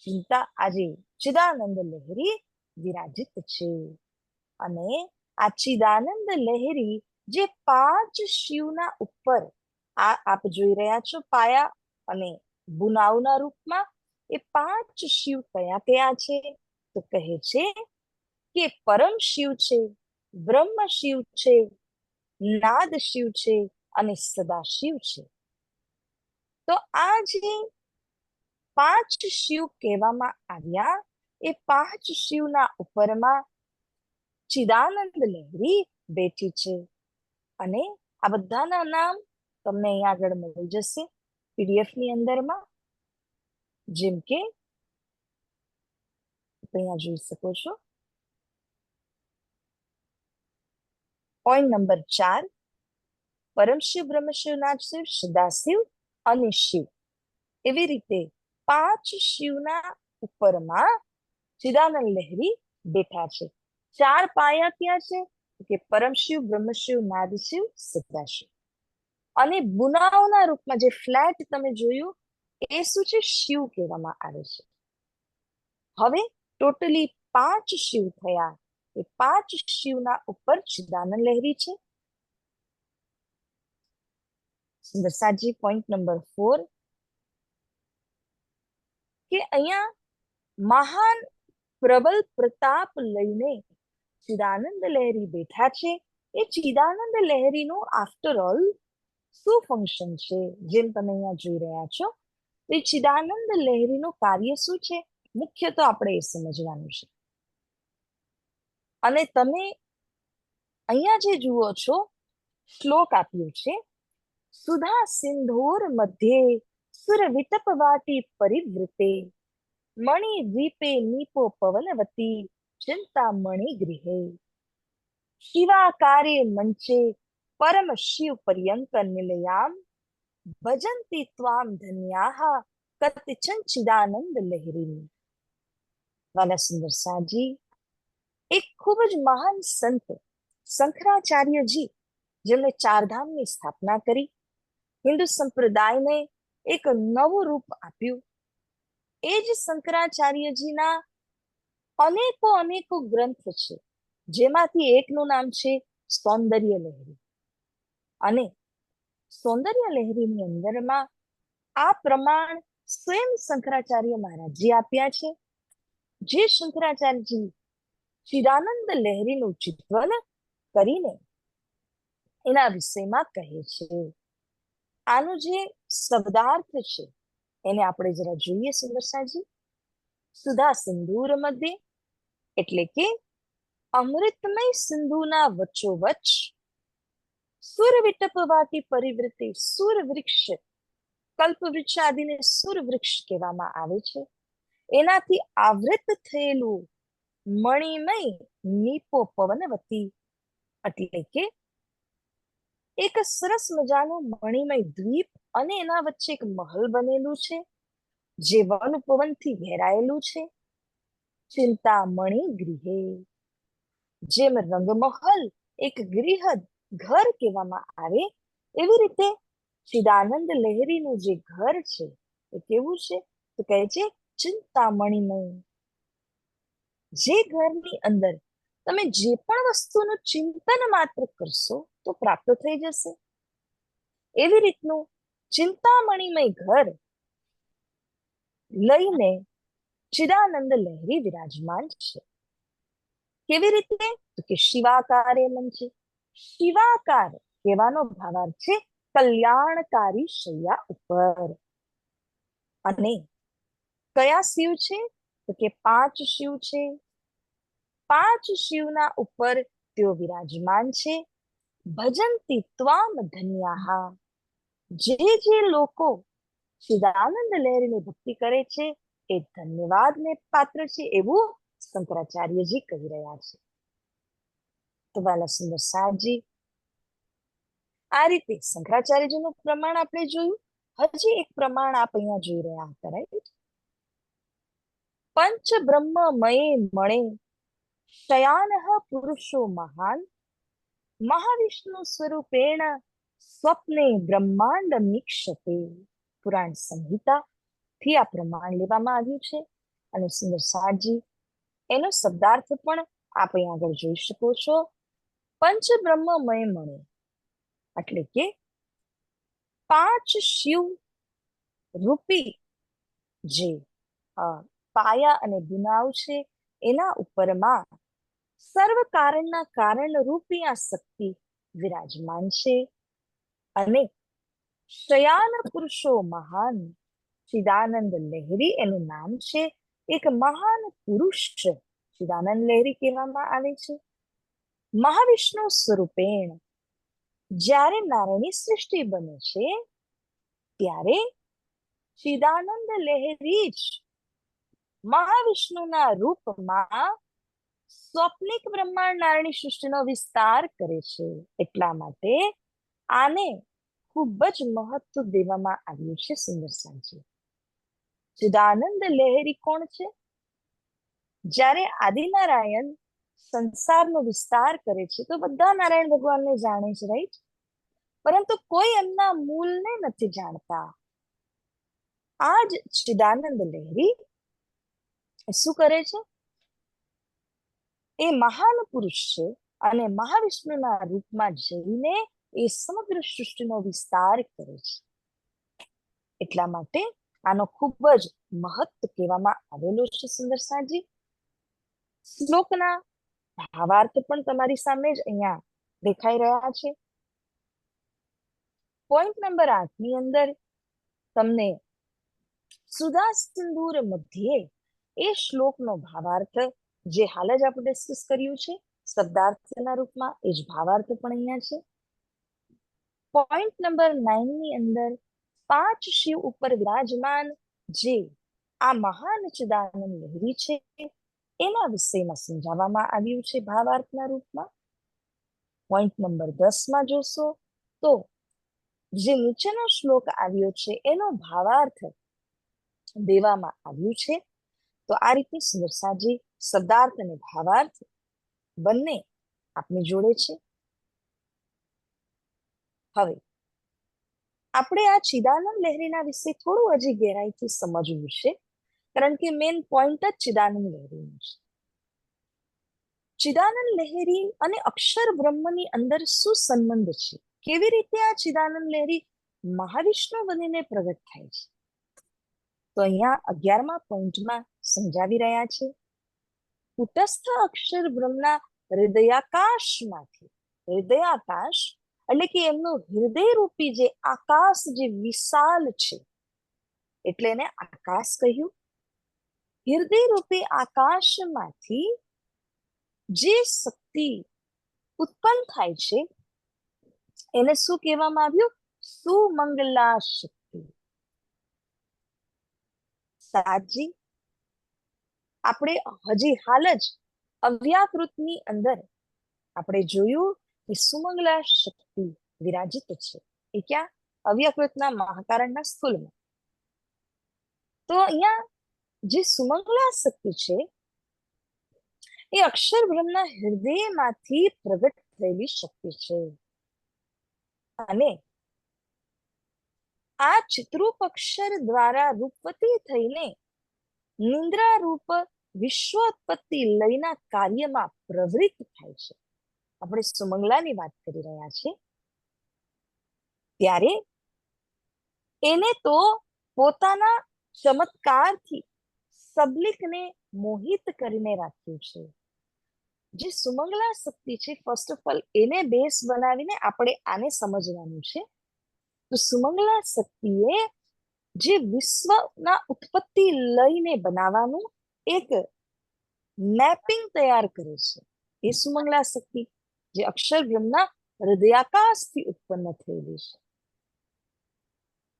ચિંતા આજે ચિદાનંદ લહેરી વિરાજિત છે. અને આ ચિદાનંદ લહેરી જે 5 શિવના ઉપર આપ જોઈ રહ્યા છો પાયા અને બુનાવના રૂપમાં, એ 5 શિવ કયા કયા છે? તો કહે છે કે પરમ શિવ છે, બ્રહ્મ શિવ છે, નાદ શિવ છે અને સદાશિવ છે. તો આ જે 5 શિવ કહેવામાં આવ્યા, એ 5 શિવના ઉપરમાં ચિદાનંદ લહેરી બેઠી છે. અને આ બધાના નામ તમને અહીંયા આગળ મળી જશે પીડીએફ ની અંદરમાં. જેમ કે અહીંયા જોઈ શકો છો, પોઈન્ટ નંબર 4, પરમશિવ, બ્રહ્મશિવ, નાદશિવ, સદાશિવ અને શિવ. એવી રીતે 5 શિવના ઉપરમાં ચિદાનંદ લહેરી બેઠા છે. 4 પાયા ક્યાં છે? કે પરમશિવ, બ્રહ્મશિવ, નાદશિવ, સદાશિવ. અને બુનાવના રૂપમાં જે ફ્લેટ તમે જોયું એ શું છે? શિવ કહેવામાં આવે છે. હવે ટોટલી 5 શિવ થયા. એ 5 શિવના ઉપર ચિદાનંદ લહેરી છે. સુંદરસાજી પોઈન્ટ નંબર 4 કે અહીંયા મહાન પ્રબલ પ્રતાપ લઈને ચિદાનંદ લહેરી બેઠા છે. એ ચિદાનંદ લહેરીનું આફ્ટર ઓલ શું ફંક્શન છે? જેમ તમે અહીંયા જોઈ રહ્યા છો, એ ચિદાનંદ લહેરીનું કાર્ય શું છે? મુખ્ય તો આપણે એ સમજવાનું છે. અને તમે અહીંયા જે જુઓ છો, શ્લોક આપ્યો છે, સુધા સિંધોર મધ્યે સુર વિટપ વાટી પરિવૃતે મણિ દ્વીપે નીપો પવનવતી ચિંતા મણિ ગૃહે શિવાકારે મંચે પરમ શિવ પર્યંત નિલયામ ભજંતી ત્વામ ધન્યાહ કતિચન ચિદાનંદ લહેરી. વાલા સુંદર સાજી, એક ખૂબ જ મહાન સંત શંકરાચાર્યજી, જેમણે 4 ધામની સ્થાપના કરી, હિન્દુ સંપ્રદાયને એક નવું રૂપ આપ્યું. એ જ શંકરાચાર્યજીના અનેકો ગ્રંથ છે, જેમાંથી એકનું નામ છે સૌંદર્ય લહેરી. અને સૌંદર્ય લહેરીની અંદરમાં આ પ્રમાણ સ્વયં શંકરાચાર્ય મહારાજજી આપ્યા છે, જે શંકરાચાર્યજી ચિદાનંદ લહેરીનું ચિંતન કરીને એના વિષયમાં કહે છે. આનો જે શબ્દાર્થ છે એને આપણે જરા જોઈએ સુંદરસાજી. સુધા સિંદૂર મધ્ય એટલે કે અમૃતમય સિંધુના વચ્ચોવચ્ચ સુર વિટપ વાટી પરિવૃત્તિ. સુર વૃક્ષ, કલ્પ વૃક્ષ આદિને સુર વૃક્ષ કહેવામાં આવે છે. એનાથી આવૃત થયેલું મણિમય નીપો પવનવતી એટલે કે એક સરસ મજાનું મણિમય દ્વીપ અને એના વચ્ચે એક મહલ બનેલું છે, જે વન પવનથી ઘેરાયેલું છે. ચિંતામણિ ગૃહે, જેમ રંગમહલ એક ગૃહ ઘર કહેવામાં આવે, એવી રીતે ચિદાનંદ લહેરીનું જે ઘર છે એ કેવું છે? તો કહે છે ચિંતામણીમય. જે ઘરની અંદર તમે જે પણ વસ્તુનું ચિંતન માત્ર કરશો તો પ્રાપ્ત થઈ જશે. એવી રીતનું ચિંતામણીમય ઘર લઈને ચિદાનંદ લહેરી વિરાજમાન છે. કેવી રીતે? તો કે શિવાકારે મંચે. શિવાકાર કહેવાનો ભાવાર્થ છે કલ્યાણકારી શૈયા ઉપર. અને કયા શિવ છે? તો કે 5 શિવ છે. 5 શિવના ઉપર તેઓ વિરાજમાન છે. ભજંતી ત્વામ ધન્યાહા. જે લોકો ચિદાનંદ લહેરીની ભક્તિ કરે છે એ ધન્યવાદને પાત્ર છે એવું શંકરાચાર્યજી કહી રહ્યા છે. તો વાલા સુંદર સાજી, આ રીતે શંકરાચાર્યજીનું પ્રમાણ આપણે જોયું. હજી એક પ્રમાણ આપ અહીંયા જોઈ રહ્યા હતા, રાઈટ? પંચ બ્રહ્મમયે મણે શયાનઃ પુરુષો મહાન મહાવિષ્ણુ સ્વરૂપેણ સ્વપ્ને બ્રહ્માંડ મીક્ષતે. પુરાણ સંહિતા થી આ પ્રમાણ લેવામાં આવ્યું છે. અને સુંદર સાજી, એનો શબ્દાર્થ પણ આપ અહીં આગળ જોઈ શકો છો. પંચ બ્રહ્મમય મણે એટલે કે 5 શિવ રૂપી જે પાયા અને બુનાવ છે એના ઉપરમાં સર્વ કારણના કારણ રૂપી આ શક્તિ વિરાજમાન છે. અને શયાન પુરુષો મહાન ચિદાનંદ લહેરી એનું નામ છે. એક મહાન પુરુષ ચિદાનંદ લહેરી કહેવામાં આવે છે. મહાવિષ્ણુ સ્વરૂપેણ જ્યારે નારાયણની સૃષ્ટિ બને છે ત્યારે ચિદાનંદ લહેરી જ મહાવિષ્ણુના રૂપમાં સ્વપ્નિક બ્રહ્માંડ નારાયણી સૃષ્ટિનો વિસ્તાર કરે છે. એટલા માટે આને ખૂબ જ મહત્વ દેવામાં આવ્યું છે. સુંદર સાજી, ચિદાનંદ લહેરી કોણ છે? જ્યારે આદિનારાયણ સંસારનો વિસ્તાર કરે છે તો બધા નારાયણ ભગવાનને જાણે છે, રાઈટ? પરંતુ કોઈ એમના મૂળને નથી જાણતા. આ જ ચિદાનંદ લહેરી શું કરે છે? એ મહાન પુરુષ છે અને મહાવિષ્ણુના રૂપમાં જઈને એ સમગ્ર સૃષ્ટિનો વિસ્તાર કરે છે. એટલા માટે આનો ખૂબ જ મહત્વ કહેવામાં આવેલો છે. સુંદર સાજી, શ્લોકના ભાવાર્થ પણ તમારી સામે જ અહીંયા દેખાઈ રહ્યા છે. પોઈન્ટ નંબર 8 ની અંદર તમને સુધા સિંદૂર મધ્યે એ શ્લોકનો ભાવાર્થ જે હાલ જ આપણે ડિસ્કસ કર્યું છે શબ્દાર્થના રૂપમાં, એ જ ભાવાર્થ પણ અહીંયા છે. પોઈન્ટ નંબર 9 ની અંદર 5 શિવ ઉપર વિરાજમાન જે આ મહાન ચિદાનંદ લહેરી છે એના વિષયમાં સમજાવવામાં આવ્યું છે ભાવાર્થના રૂપમાં. પોઈન્ટ નંબર 10 માં જોશો તો જે નીચેનો શ્લોક આવ્યો છે એનો ભાવાર્થ દેવામાં આવ્યું છે. તો આ રીતે સુંદર સાજી શબ્દાર્થ અને ભાવાર્થ બંને આપની જોડે છે. હવે આપણે આ ચિદાનંદ લહેરીના વિશે થોડું હજી ગહેરાઈથી સમજવું છે, કારણ કે મેઇન પોઈન્ટ જ ચિદાનંદ લહેરીનો છે. ચિદાનંદ લહેરી અને અક્ષર બ્રહ્મની અંદર શું સંબંધ છે? કેવી રીતે આ ચિદાનંદ લહેરી મહાવિષ્ણુ બનીને પ્રગટ થાય છે? તો અહીંયા 11મા પોઈન્ટમાં સમજાવી રહ્યા છે. કુટસ્થ અક્ષર બ્રહ્મના હૃદયાકાશમાંથી, હૃદયાકાશ એટલે કે એમનું હૃદય રૂપી જે આકાશ જે વિશાલ છે એટલે એને આકાશ કહ્યું. હૃદય રૂપી આકાશમાંથી જે શક્તિ ઉત્પન્ન થાય છે એને શું કહેવામાં આવ્યું? સુમંગલા શક્તિ. સાજી, આપણે હજી હાલ જ અવ્યાકૃતની અંદર આપણે જોયું કે સુમંગલા શક્તિ વિરાજિત છે. એ ક્યાં? અવ્યાકૃતના મહાકારણના સ્થૂલમાં. તો અહીંયા જે સુમંગલા શક્તિ છે એ અક્ષર બ્રહ્મના હૃદયમાંથી પ્રગટ થયેલી શક્તિ છે. અને આ ચિત્રૂપ અક્ષર દ્વારા રૂપવતી થઈને નિંદ્રા રૂપ વિશ્વોત્પત્તિ લયના કાર્યમાં પ્રવૃત્ત થાય છે. આપણે સુમંગલાની વાત કરી રહ્યા છીએ ત્યારે એને તો પોતાના ચમત્કારથી સબલિકને મોહિત કરીને રાખ્યું છે. જે સુમંગલા શક્તિ છે, ફર્સ્ટ ઓફ ઓલ એને બેઝ બનાવીને આપણે આને સમજવાનું છે. તો સુમંગલા શક્તિએ જે વિશ્વના ઉત્પત્તિ લઈને બનાવવાનું એક મેપિંગ તૈયાર કરે છે, એ સુમંગલા શક્તિ જે અક્ષર બ્રહ્મના હૃદયાકાશથી ઉત્પન્ન થયેલી છે.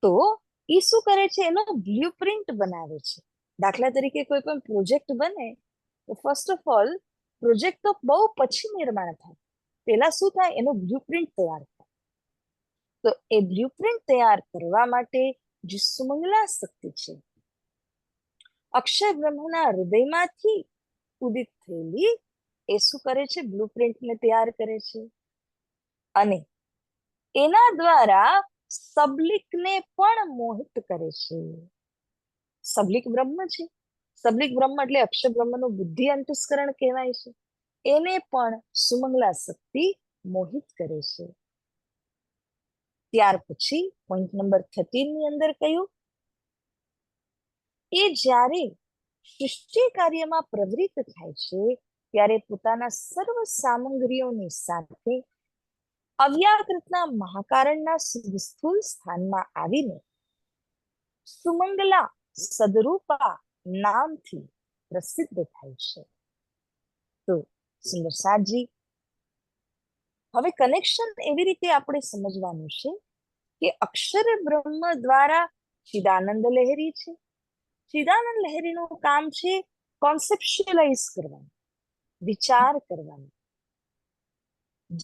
તો એ શું કરે છે? એનો બ્લુપ્રિન્ટ બનાવે છે. દાખલા તરીકે કોઈ પણ પ્રોજેક્ટ બને તો ફર્સ્ટ ઓફ ઓલ પ્રોજેક્ટ તો બહુ પછી નિર્માણ થાય, પેલા શું થાય? એનો બ્લુપ્રિન્ટ તૈયાર થાય. તો એ બ્લુપ્રિન્ટ તૈયાર કરવા માટે જે સુમંગલા શક્તિ છે, અક્ષર બ્રહ્મના હૃદયમાંથી ઉદિત થયેલી, એ શું કરે છે? બ્લુપ્રિન્ટને તૈયાર કરે છે. અને એના દ્વારા સબલિકને પણ મોહિત કરે છે. સબલિક બ્રહ્મ છે, સબલિક બ્રહ્મ એટલે અક્ષર બ્રહ્મનું બુદ્ધિ અંતસ્કરણ કહેવાય છે. એને પણ સુમંગલા શક્તિ મોહિત કરે છે. ત્યાર પછી પોઈન્ટ નંબર 13 ની અંદર કહ્યું, એ જ્યારે સૃષ્ટિ કાર્યમાં પ્રવૃત્ત થાય છે ત્યારે પોતાના સર્વ સામગ્રીઓની સાથે અવ્યાકૃતના મહાકારણના સ્થૂળ સ્થાનમાં આવીને સુમંગલા સદરૂપા નામથી પ્રસિદ્ધ થાય છે. તો સુંદર સાજી, હવે કનેક્શન એવી રીતે આપણે સમજવાનું છે કે અક્ષર બ્રહ્મ દ્વારા ચિદાનંદ લહેરી છે. ચિદાનંદ લહેરીનું કામ છે કોન્સેપ્ચ્યુઅલાઇઝ કરવાનું, વિચાર કરવાનું.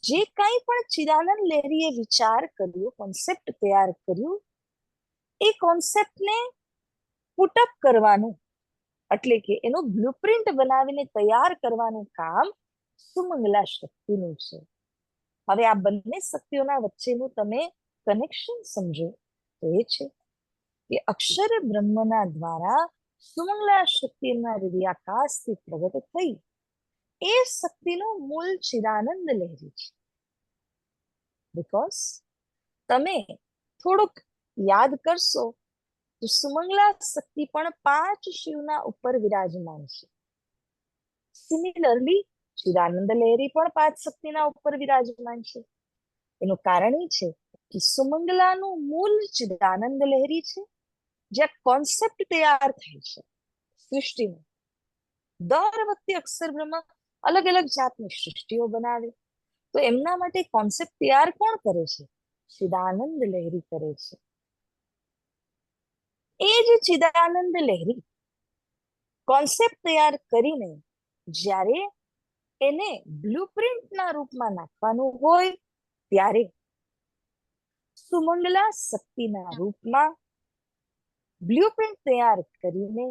જે કંઈ પણ ચિદાનંદ લહેરીએ વિચાર કર્યો, કોન્સેપ્ટ તૈયાર કર્યું, એ કોન્સેપ્ટને પુટઅપ કરવાનું, એટલે કે એનું બ્લુપ્રિન્ટ બનાવીને તૈયાર કરવાનું કામ સુમંગલા શક્તિનું છે. હવે આ બંને શક્તિઓના વચ્ચેનું તમે કનેક્શન સમજો તો એ છે કે અક્ષર બ્રહ્મના દ્વારા સુમંગલા શક્તિના હૃદયાકાશથી પ્રગટ થઈ એ શક્તિનું મૂળ ચિદાનંદ લહેરી છે. બીકોઝ તમે થોડુંક યાદ કરશો તો સુમંગલા શક્તિ પણ 5 શિવના ઉપર વિરાજમાન છે. સિમિલરલી ચિદાનંદ લહેરી પણ 5 શક્તિના ઉપર વિરાજમાન છે. એનું કારણ એ છે કે સુમંગલાનું મૂળ ચિદાનંદ લહેરી છે, જ્યાં કોન્સેપ્ટ તૈયાર થાય છે સૃષ્ટિનો. દર વખતે અક્ષર બ્રહ્મ અલગ અલગ જાતની સૃષ્ટિઓ બનાવે, તો એમના માટે કોન્સેપ્ટ તૈયાર કોણ કરે છે? ચિદાનંદ લહેરી કરે છે. એ જે ચિદાનંદ લહેરી કોન્સેપ્ટ તૈયાર કરીને જ્યારે એને બ્લુપ્રિન્ટના રૂપમાં નાખવાનું હોય ત્યારે સુમંગલા શક્તિના રૂપમાં બ્લુપ્રિન્ટ તૈયાર કરીને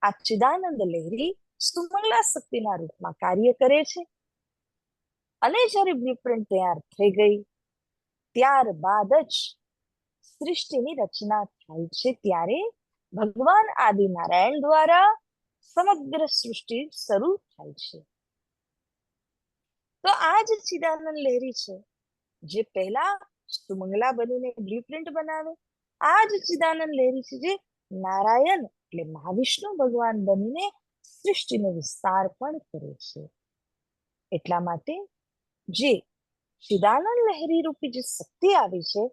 આ ચિદાનંદ લહેરી સુમંગલા શક્તિના રૂપમાં કાર્ય કરે છે. અને જ્યારે બ્લુપ્રિન્ટ તૈયાર થઈ ગઈ ત્યારબાદ જ સૃષ્ટિની રચના થાય છે. ત્યારે ભગવાન આદિનારાયણ દ્વારા સમગ્ર સૃષ્ટિ શરૂ થાય છે. તો આ જ ચિદાનંદ લહેરી છે જે પહેલા સુમંગલા બનીને બ્લુપ્રિન્ટ બનાવે. આ જ ચિદાનંદ લહેરી છે જે નારાયણ એટલે મહાવિષ્ણુ ભગવાન બનીને સૃષ્ટિનો વિસ્તાર પણ કરે છે. એટલા માટે જે ચિદાનંદ લહેરી રૂપી જે શક્તિ આવી છે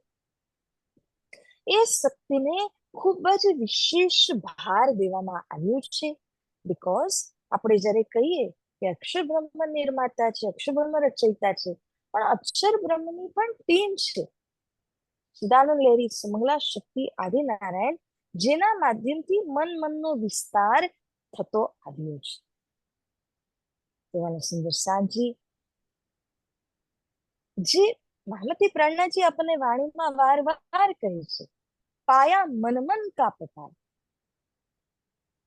એ શક્તિને ખૂબ જ વિશેષ ભાર દેવામાં આવ્યો છે. બીકોઝ આપણે જ્યારે કહીએ કે અક્ષર બ્રહ્મ નિર્માતા છે, અક્ષર બ્રહ્મ રચયિતા છે, પણ અક્ષર બ્રહ્મની પણ ટીમ છે ચિદાનંદ લહેરી, સુમંગલા શક્તિ, આદિનારાયણ, જેના માધ્યમથી મનનો વિસ્તાર થતો આવ્યો છે. એવાને સુંદર સાજી જે મહામતી પ્રાણનાજી આપણને વાણીમાં વારંવાર કહે છે, પાયા મન કા પતાલ,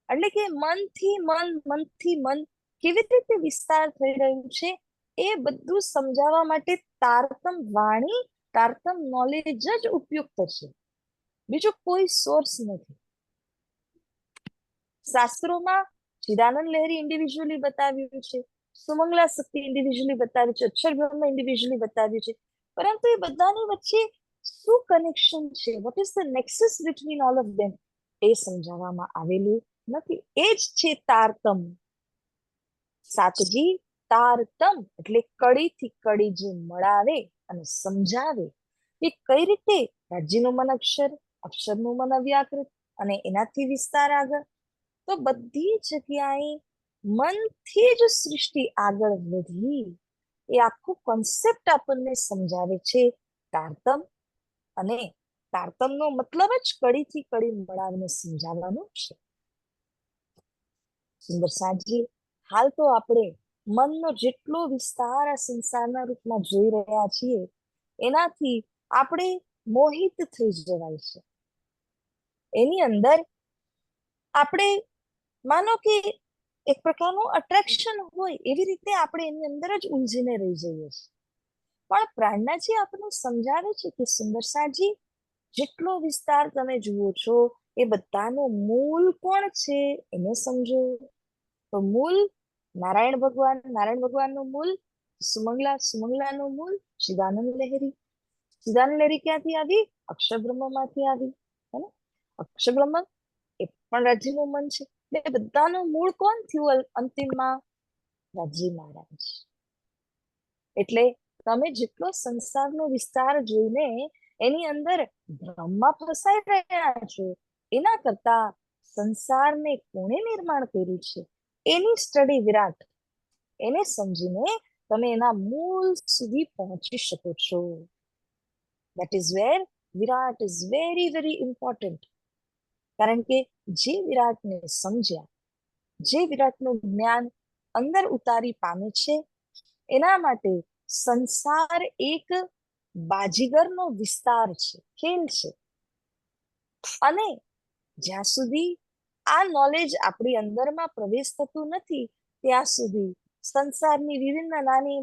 એટલે કે મનથી મન કેવી રીતે વિસ્તાર થઈ રહ્યું છે એ બધું સમજાવવા માટે તારતમ વાણી, તારતમ નોલેજ જ ઉપયુક્ત છે, બીજો કોઈ સોર્સ નથી. શાસ્ત્રોમાં ચિદાનંદ લહેરી ઇન્ડિવિજ્યુઅલી બતાવ્યું છે, સુમંગલા શક્તિ ઇન્ડિવિજ્યુઅલી બતાવ્યું છે, અક્ષર બ્રહ્મ ઇન્ડિવિજ્યુઅલી બતાવ્યું છે, પરંતુ એ બધાની વચ્ચે શું કનેક્શન છે, what is the nexus between all of them, એ સમજાવવામાં આવેલું નથી. એ જ છે તારતમ. સાતજી, તારતમ એટલે કડીથી કડી જે મળાવે અને સમજાવે કે કઈ રીતે રાજ્યનું મન અક્ષર, અક્ષરનું મન અવ્યાકૃત અને એનાથી વિસ્તાર આગળ. તો બધી જગ્યાએ મનથી જ સૃષ્ટિ આગળ વધી, એ આખું કોન્સેપ્ટ આપણને સમજાવે છે તારતમ. અને તારતમનો મતલબ જ કડીથી કડી મળાવીને સમજાવવાનું છે. સુંદર સાંજજી, હાલ તો આપણે મનનો જેટલો વિસ્તાર આ સંસારના રૂપમાં જોઈ રહ્યા છીએ, એનાથી આપણે મોહિત થઈ જવાય છે. એની અંદર આપણે માનો કે એક પ્રકારનું અટ્રેક્શન હોય, એવી રીતે આપણે એની અંદર જ ઉલઝીને રહી જઈએ છીએ. પણ પ્રાણનાજી આપણને સમજાવે છે કે સુંદર સાંજી, જેટલો વિસ્તાર તમે જુઓ છો એ બધાનું મૂળ કોણ છે એને સમજો. તો મૂળ નારાયણ ભગવાન, નારાયણ ભગવાનનું મૂળ સુમંગલા, સુમંગલાનું મૂળ ચિદાનંદ લહેરી. ચિદાનંદ લહેરી ક્યાંથી આવી? અક્ષર બ્રહ્મમાંથી આવી, હે ને? અક્ષર બ્રહ્મ એ પણ રાજ્યનું મન છે. એ બધાનું મૂળ કોણ થયું અંતિમમાં? રાજ્ય મહારાજ. એટલે તમે જેટલો સંસારનો વિસ્તાર જોઈને એની અંદર બ્રહ્મમાં ફસાઈ રહ્યા છો, એના કરતા સંસારને કોણે નિર્માણ કર્યું છે એની સ્ટડી વિરાટ, એને સમજીને તમે એના મૂળ સુધી પહોંચી શકો છો. That is wear Virat is very very important. કારણ કે જે વિરાટને સમજ્યા, જે વિરાટનું જ્ઞાન અંદર ઉતારી પામે છે, એના માટે સંસાર એક બાજીગરનો વિસ્તાર છે, ખેલ છે. અને જ્યાં સુધી આ નોલેજ આપણી અંદરમાં પ્રવેશ થતું નથી, ત્યાં સુધી સંસારની વિભિન્ન નાની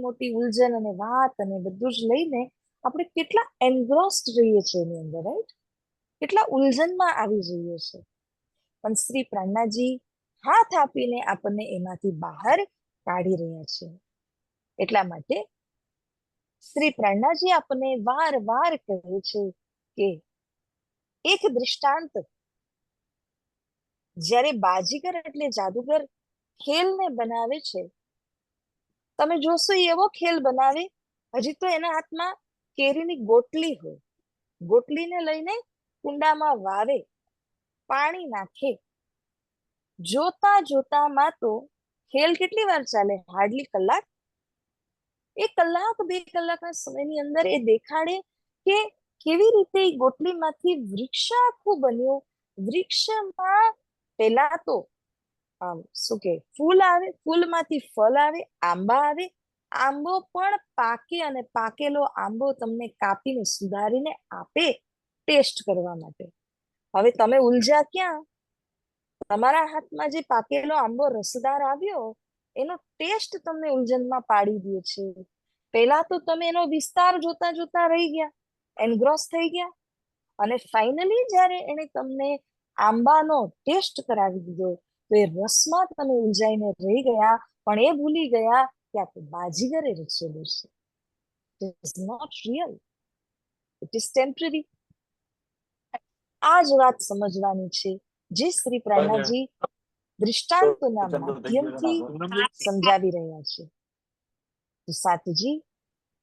મોટી ઉલઝન અને વાત અને બધું જ લઈને આપણે કેટલા એન્ગ્રોસ્ડ રહીએ છીએ એની અંદર, રાઈટ? કેટલા ઉલઝનમાં આવી જઈએ છે. પણ શ્રી પ્રાણનાજી હાથ આપીને આપણને એમાંથી બહાર કાઢી રહ્યા છે. એટલા માટે શ્રી પ્રાણનાજી આપણને વાર કહે છે કે એક દૃષ્ટાંત, જ્યારે બાજીગર એટલે જાદુગર ખેલને બનાવે છે, તમે જોશો એવો ખેલ બનાવે, હજી તો એના હાથમાં કેરીની ગોટલી હોય, ગોટલીને લઈને કુંડામાં વાવે, પાણી નાખે, જોતામાં તો ખેલ કેટલી વાર ચાલે? હાર્ડલી કલાક. એ કલાક 2 કલાકના સમયની અંદર એ દેખાડે કે કેવી રીતે ગોટલીમાંથી વૃક્ષ આખું બન્યું. વૃક્ષમાં પહેલા તો શું કે ફૂલ આવે, ફૂલમાંથી ફળ આવે, આંબા આવે, આંબો પણ પાકે અને પાકેલો આંબો તમને કાપીને સુધારીને આપે ટેસ્ટ કરવા માટે. હવે તમે ઉલઝા ક્યાં? તમારા હાથમાં જે પાકેલો આંબો રસદાર આવ્યો, એનો ટેસ્ટ તમને ઉલઝનમાં પાડી દે છે. પહેલા તો તમે એનો વિસ્તાર જોતા રહી ગયા, એનગ્રોસ થઈ ગયા, અને ફાઇનલી જ્યારે એને તમને આંબાનો ટેસ્ટ કરાવી દીધો, તો એ રસમાં તમે ઉલઝાઈને રહી ગયા, પણ એ ભૂલી ગયા કે આ તો બાજીગરે રચેલું છે. It is not real. It is temporary. આ જ વાત સમજવાની છે, જે શ્રી પ્રાણનાજી દૃષ્ટાંતોના માધ્યમથી સમજાવી રહ્યા છે. તો સાતજી,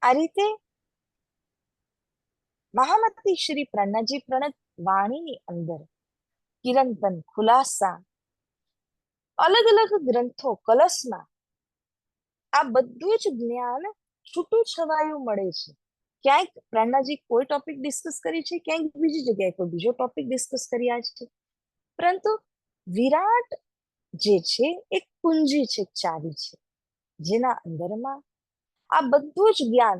આ રીતે મહામતી શ્રી પ્રાણનાજી પ્રણત વાણીની અંદર કિરંતન, ખુલાસા, અલગ અલગ ગ્રંથો, કલશમાં આ બધું જ જ્ઞાન છૂટું છવાયું મળે છે. ક્યાંક પ્રાણનાજી કોઈ ટોપિક ડિસ્કસ કરી છે, ક્યાંક બીજી જગ્યાએ કોઈ બીજો ટોપિક ડિસ્કસ કર્યા છે, પરંતુ વિરાટ જે છે એક કુંજી છે, ચાવી છે, જેના અંદરમાં આ બધું જ જ્ઞાન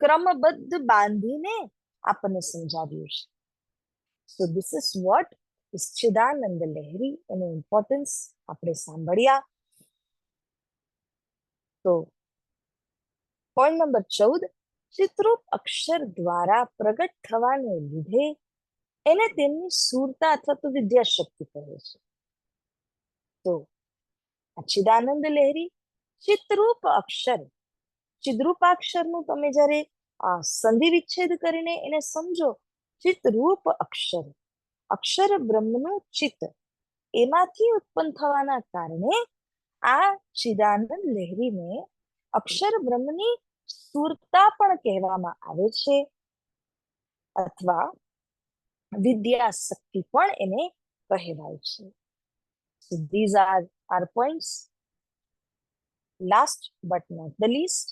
ક્રમબદ્ધ બાંધીને આપણને સમજાવ્યું છે. So this is what Chidanand Lahari, એનું ઇમ્પોર્ટન્સ આપણે સાંભળ્યા. તો પોઈન્ટ નંબર 14, ચિત્રૂપ અક્ષર દ્વારા પ્રગટ થવાને લીધે એને તેમની સુરતા અથવા તો વિદ્યા શક્તિ કહે છે. તો ચિદાનંદ લહેરી ચિત્રૂપ અક્ષર, ચિદ્રૂપાક્ષરનું તમે જ્યારે આ સંધિ વિચ્છેદ કરીને એને સમજો. ચિત્ત રૂપ અક્ષર, અક્ષર બ્રહ્મનું ચિત્ત, એમાંથી ઉત્પન્ન થવાના કારણે આ ચિદાનંદ લહેરીને અક્ષર બ્રહ્મની સુરતા પણ કહેવામાં આવે છે, અથવા વિદ્યા શક્તિ પણ એને કહેવાય છે. So these are our points. Last but not the least,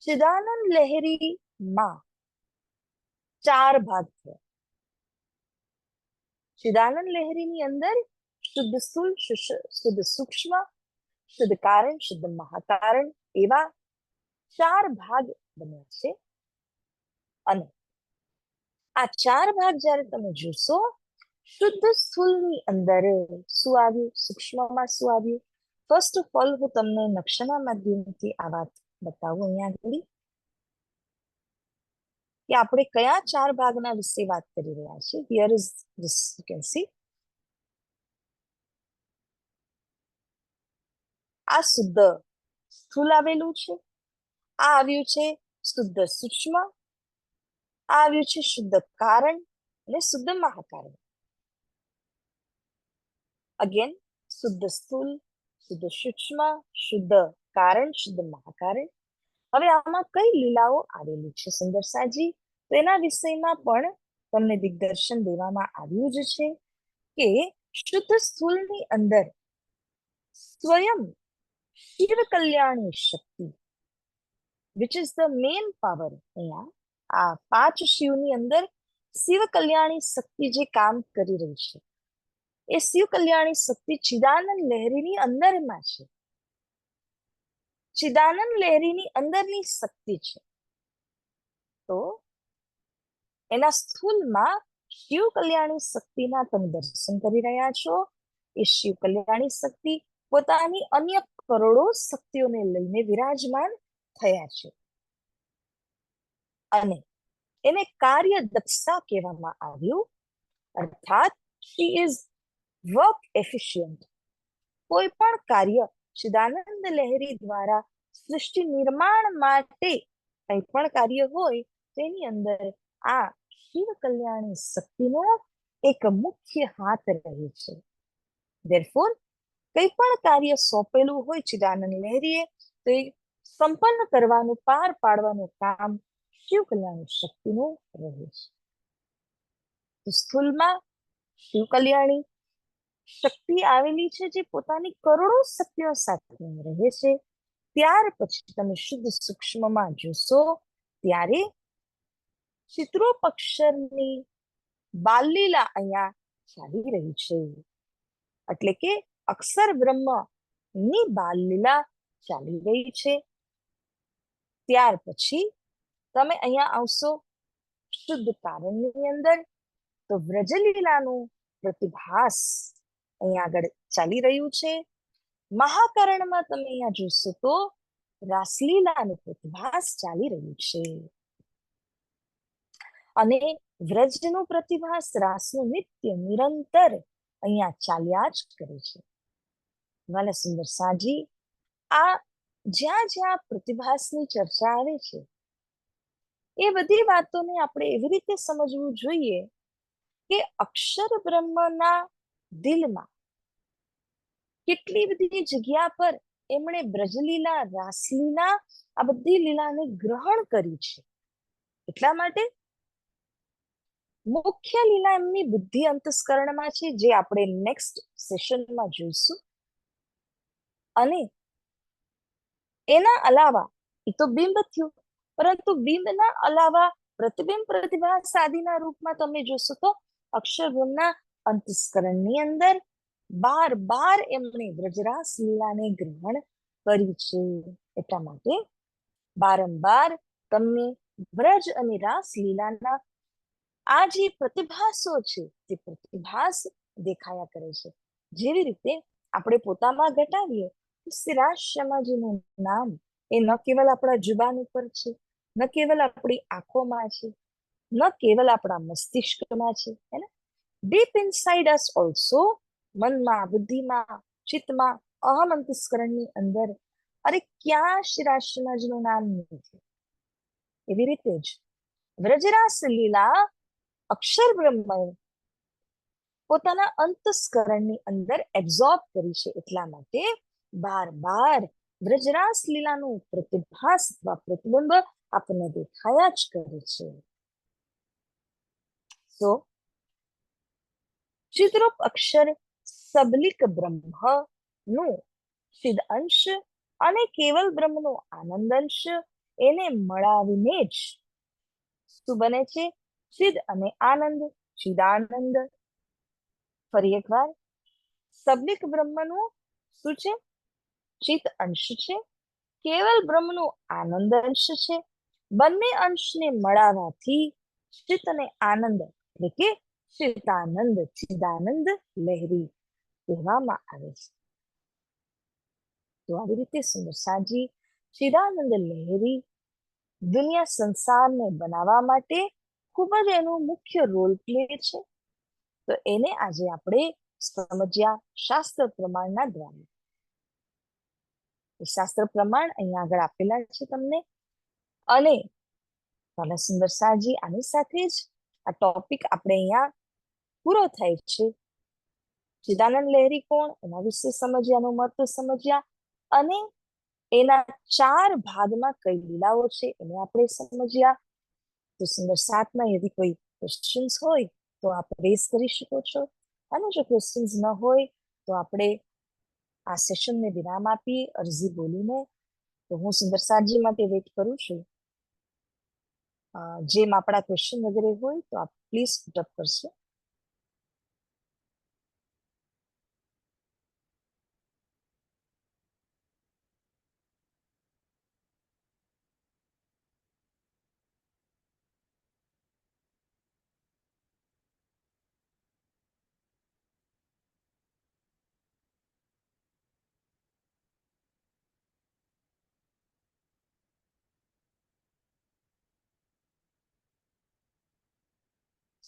Chidanand લહેરી માં 4 ભાગ થયા. ચિદાનંદ લહેરીની અંદર શુદ્ધ સ્થૂળ, શુદ્ધ સૂક્ષ્મ, શુદ્ધ કારણ, શુદ્ધ મહાકારણ એવા 4 ભાગ બન્યા છે. અને આ 4 ભાગ જ્યારે તમે જોશો, શુદ્ધ સ્થૂળની અંદર શું આવ્યું, સૂક્ષ્મમાં શું આવ્યું? ફર્સ્ટ ઓફ ઓલ હું તમને નકશાના માધ્યમથી આ વાત બતાવું અહીંયા આગળ કે આપણે કયા 4 ભાગના વિશે વાત કરી રહ્યા છીએ. Here is this you can see. આ શુદ્ધ સ્થૂળ આવેલું છે, આ આવ્યું છે શુદ્ધ સૂક્ષ્મ, આ આવ્યું છે શુદ્ધ કારણ અને શુદ્ધ મહાકારણ. અગેન શુદ્ધ સ્થૂળ, શુદ્ધ સૂક્ષ્મ, શુદ્ધ કારણ, શુદ્ધ મહાકારણ. હવે આમાં કઈ લીલાઓ આવેલી છે સુંદરસાજી, તો એના વિષયમાં પણ તમને દિગ્દર્શન દેવામાં આવ્યું જ છે કે શુદ્ધ સ્થૂળની અંદર સ્વયં શિવ કલ્યાણી શક્તિ, which is the main power. અહીંયા આ 5 શિવની અંદર શિવ કલ્યાણી શક્તિ જે કામ કરી રહી છે, એ શિવ કલ્યાણી શક્તિ ચિદાનંદ લહેરીની અંદરમાં છે. ચિદાનંદ લહેરીની અંદરની શક્તિ છે. તો એના સ્થૂલમાં શિવ કલ્યાણી શક્તિના તમે દર્શન કરી રહ્યા છો. એ શિવ કલ્યાણી શક્તિ પોતાની અન્ય કરોડો શક્તિઓને લઈને વિરાજમાન થયા છે, અને એને કાર્ય દક્ષતા કહેવામાં આવ્યું, અર્થાત શી ઇઝ વર્ક એફિશિયન્ટ. કોઈ પણ કાર્ય ચિદાનંદ લહેરી દ્વારા સૃષ્ટિ નિર્માણ માટે કંઈ પણ કાર્ય હોય તેની અંદર આ શિવ કલ્યાણી શક્તિનો એક મુખ્ય હાથ રહે છે. ધેરફોર કંઈ પણ કાર્ય સોંપેલું હોય ચિદાનંદ લહેરીએ તો એ સંપન્ન કરવાનું, પાર પાડવાનું કામ શિવ કલ્યાણી શક્તિનું રહે છે. તો સ્થૂલમાં શિવ કલ્યાણી શક્તિ આવેલી છે, જે પોતાની કરોડો શક્તિઓ સાથે રહે છે. ત્યાર પછી તમે શુદ્ધ સૂક્ષ્મમાં જોશો ત્યારે ચિત્રોપક્ષરની બાલલીલા અહીંયા ચાલી રહી છે, એટલે કે અક્ષર બ્રહ્મની બાલલીલા ચાલી રહી છે. ત્યાર પછી તમે અહીંયા આવશો શુદ્ધ કારણની અંદર, તો વ્રજલીલાનું પ્રતિભાસ અહીંયા આગળ ચાલી રહ્યું છે. મહાકારણમાં તમે અહીંયા જોશો તો રાસલીલાનું પ્રતિભાસ ચાલી રહ્યું છે, અને વ્રજનું પ્રતિભાસ, રાસનું નિત્ય નિરંતર અહીંયા ચાલ્યા જ કરે છે. વાલા સુંદર સાજી, આ જ્યાં જ્યાં પ્રતિભાસની ચર્ચા આવે છે એ બધી વાતોને આપણે એવી રીતે સમજવું જોઈએ કે અક્ષર બ્રહ્મના દિલમાં કેટલી બધી જગ્યા પર એમણે બ્રજલીલા, રાસલીલા આ બધી લીલાને ગ્રહણ કરી છે. એટલા માટે મુખ્ય લીલા એમની બુદ્ધિ અંતસ્કરણમાં છે, જે આપણે નેક્સ્ટ સેશનમાં જોઈશું. અને એના અલાવા એ તો બિંબ થયું, પરંતુ બિંબના અલાવા પ્રતિબિંબ, પ્રતિભાસ આદિના રૂપમાં તમે જોશો તો અક્ષર બ્રહ્મના અંતસ્કરણની અંદર બાર બાર એમણે વ્રજરાસ લીલાને ગ્રહણ કરી છે. એટલા માટે વારંવાર તમને વ્રજ અને રાસ લીલાના આ જે પ્રતિભાસો છે તે પ્રતિભાસ દેખાયા કરે છે. જેવી રીતે આપણે પોતામાં ઘટાવીએ તો શ્રી રાસ શ્યામાજીનું નામ એ ન કેવલ આપણા જુબાન ઉપર છે, ન કેવલ આપણી આંખોમાં છે, ન કેવલ આપણા મસ્તિષ્કમાં છે, હે ને, ડીપ ઇનસાઇડ અસ ઓલ્સો, મનમાં, બુદ્ધિમાં, ચિત્તમાં, અહમ અંતસ્કરણની અંદર અરે ક્યાં શ્રી રાસ શ્યામાજીનું નામ નથી. એવી રીતે જ વ્રજરાસ લીલા અક્ષર બ્રહ્મએ પોતાના અંતસ્કરણની અંદર એબ્ઝોર્બ કરી છે, એટલા માટે બાર બાર વ્રજરાસ લીલાનું પ્રતિભાસ અથવા પ્રતિબિંબ આપણને દેખાયા જ કરે છે. તો ચિદ્રૂપ અક્ષર સબલિક બ્રહ્મ નું સિદ્ધ અંશ અને કેવલ બ્રહ્મનો આનંદ અંશ એને મળાવીને જ શું બને છે? ચિદ અને આનંદ, ચિદાનંદ. ફરી એકવાર, સબલિક બ્રહ્મનું શું છે? ચિત અંશ છે, કેવલ બ્રહ્મનું આનંદ અંશ છે. બંને અંશને મળાવાથી ચિત અને આનંદ એટલે કે ચિતાનંદ, ચિદાનંદ લહેરી કહેવામાં આવે છે. તો આવી રીતે સુંદર સાજી ચિદાનંદ લહેરી દુનિયા સંસારને બનાવવા માટે ખૂબ જ એનું મુખ્ય રોલ પ્લે છે. તો એને આજે આપણે સમજ્યા શાસ્ત્ર પ્રમાણના દ્વારા. શાસ્ત્ર પ્રમાણ અહીંયા આગળ આપેલા છે તમને. અને ભલા સુંદર સાજી આની સાથે જ આ ટોપિક આપણે અહીંયા પૂરો થાય છે. ચિદાનંદ લહેરી કોણ, એના વિશે સમજ્યા, એનું મહત્વ સમજ્યા, અને એના 4 ભાગમાં કઈ લીલાઓ છે એને આપણે સમજ્યા. તો સુંદર સાતમાં એવી કોઈ ક્વેશ્ચન્સ હોય તો આપ રેઝ કરી શકો છો, અને જો ક્વેશ્ચન્સ ન હોય તો આપણે આ સેશનને વિરામ આપી અરજી બોલીને. તો હું સુંદર સાજી માટે વેઇટ કરું છું. જેમ આપણા ક્વેશ્ચન વગેરે હોય તો આપ પ્લીઝ પુટઅપ કરશો.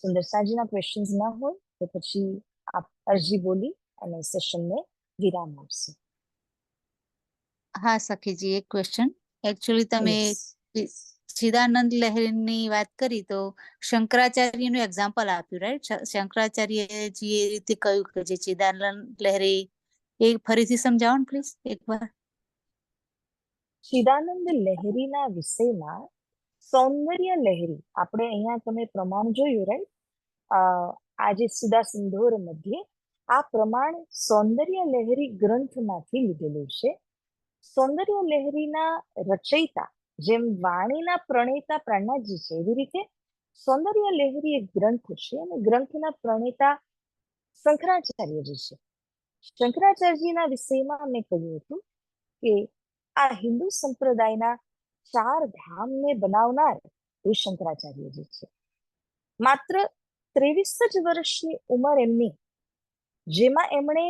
સુંદર સાજીના ક્વેશ્ચન્સ ના હોય તો પછી આપ અરજી બોલી અને સેશનને વિરામ આપશે. હા સખીજી, એક ક્વેશ્ચન. એકચ્યુઅલી તમે Yes. ચિદાનંદ લહેરીની વાત કરી તો શંકરાચાર્યનું એક્ઝામ્પલ આપ્યું, રાઈટ? શંકરાચાર્યજી એ રીતે કહ્યું કે જે ચિદાનંદ લહેરી, એ ફરીથી સમજાવો ને પ્લીઝ એકવાર. ચિદાનંદ લહેરીના વિષયમાં સૌંદર્ય લહેરી, આપણે અહીંયા તમે પ્રમાણ જોયું, રાઈટ? આજે સુધા સિંધોર મધ્યે આ પ્રમાણ સૌંદર્ય લહેરી ગ્રંથમાંથી લીધેલું છે. સૌંદર્ય લહેરીના રચયિતા જેમ વાણીના પ્રણેતા પ્રાણનાથજી છે, એવી રીતે સૌંદર્ય લહેરી એક ગ્રંથ છે અને ગ્રંથના પ્રણેતા શંકરાચાર્યજી છે. શંકરાચાર્યજીના વિષયમાં મેં કહ્યું હતું કે આ હિન્દુ સંપ્રદાયના 4 ધામને બનાવનાર એ શંકરાચાર્યજી છે. માત્ર 23 જ વર્ષની ઉંમર એમની, જેમાં એમણે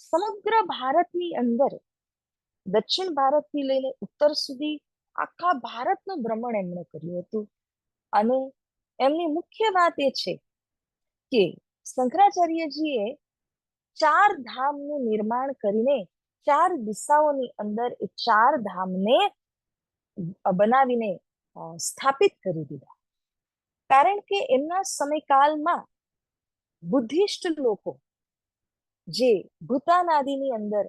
સમગ્ર ભારતની અંદર દક્ષિણ ભારતથી લઈને ઉત્તર સુધી આખા ભારતનું ભ્રમણ એમણે કર્યું હતું. અને એમની મુખ્ય વાત એ છે કે શંકરાચાર્યજીએ 4 ધામનું નિર્માણ કરીને 4 દિશાઓની અંદર એ 4 ધામને બનાવીને સ્થાપિત કરી દીધા. કારણ કે એમના સમયકાલમાં બુદ્ધિસ્ટ લોકો જે ભૂતાન આદિની અંદર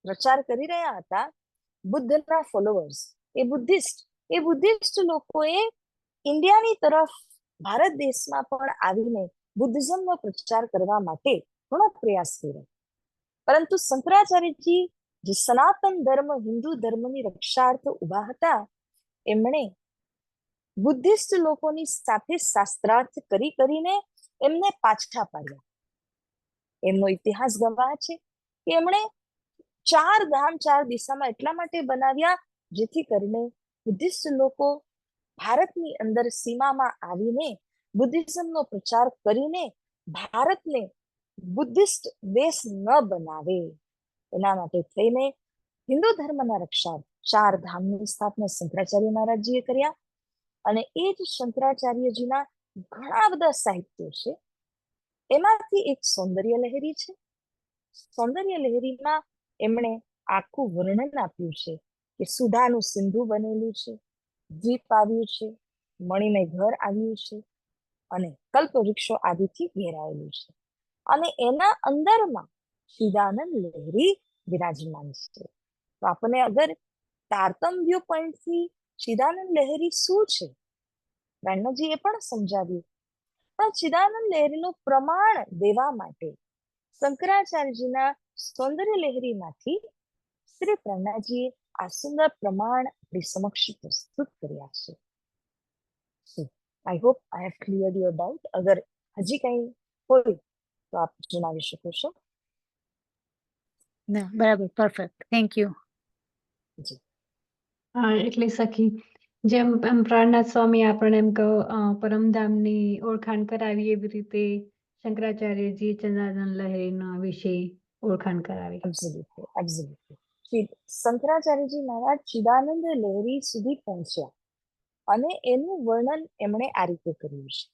પ્રચાર કરી રહ્યા હતા, બુદ્ધના ફોલોઅર્સ, એ બુદ્ધિસ્ટ લોકોએ ઇન્ડિયાની તરફ ભારત દેશમાં પણ આવીને બુદ્ધિઝમનો પ્રચાર કરવા માટે ઘણો પ્રયાસ કર્યો. પરંતુ શંકરાચાર્યજી જે સનાતન ધર્મ, હિન્દુ ધર્મની રક્ષાર્થ ઉભા હતા, એમણે બુદ્ધિસ્ટ લોકોની સાથે શાસ્ત્રાર્થ કરીને એમને પાછા પાડ્યા. એમનો ઇતિહાસ ગવાહ છે કે એમણે 4 ધામ 4 દિશામાં એટલા માટે બનાવ્યા જેથી કરીને બુદ્ધિસ્ટ લોકો ભારતની અંદર સીમામાં આવીને બુદ્ધિઝમનો પ્રચાર કરીને ભારતને બુદ્ધિસ્ટ દેશ ન બનાવે. એના માટે થઈને હિન્દુ ધર્મના રક્ષાર્થ 4 ધામની સ્થાપના શંકરાચાર્ય મહારાજજીએ કર્યા. અને એ જ શંકરાચાર્યજીના ઘણા બધા સાહિત્યો છે. એમાંથી એક સૌંદર્ય લહેરી છે. સૌંદર્ય લહેરીમાં એમણે આખું વર્ણન આપ્યું છે કે સુધાનું સિંધુ બનેલું છે, દ્વીપ આવ્યું છે, મણિમય ઘર આવ્યું છે અને કલ્પવૃક્ષો આદિથી ઘેરાયેલું છે અને એના અંદરમાં ચિદાનંદ લહેરી વિરાજમાન છે. તો આપણને અગર તારતમ વ્યૂ પોઈન્ટ થી ચિદાનંદ લહેરી શું છે પ્રેરણાજી એ પણ સમજાવ્યું. પણ ચિદાનંદ લહેરીનું પ્રમાણ દેવા માટે શંકરાચાર્યજીના સૌંદર્ય લહેરીમાંથી શ્રી પ્રેરણાજીએ આ સુંદર પ્રમાણ આપણી સમક્ષ પ્રસ્તુત કર્યા છે. So, I hope I have cleared your doubt. અગર હજી કઈ હોય તો આપ જણાવી શકો છો. ના, બરાબર, પરફેક્ટ, થેન્ક યુ. એટલે સખી જેમ એમ પ્રાણનાથ સ્વામી આપણને એમ પરમધામની ઓળખાણ કરાવી એવી રીતે શંકરાચાર્યજી ચંદ્રાનંદ લહેરીના વિશે ઓળખાણ કરાવી. Absolutely, absolutely. શંકરાચાર્યજી મહારાજ ચિદાનંદ લહેરી સુધી પહોંચ્યા અને એનું વર્ણન એમણે આ રીતે કર્યું છે.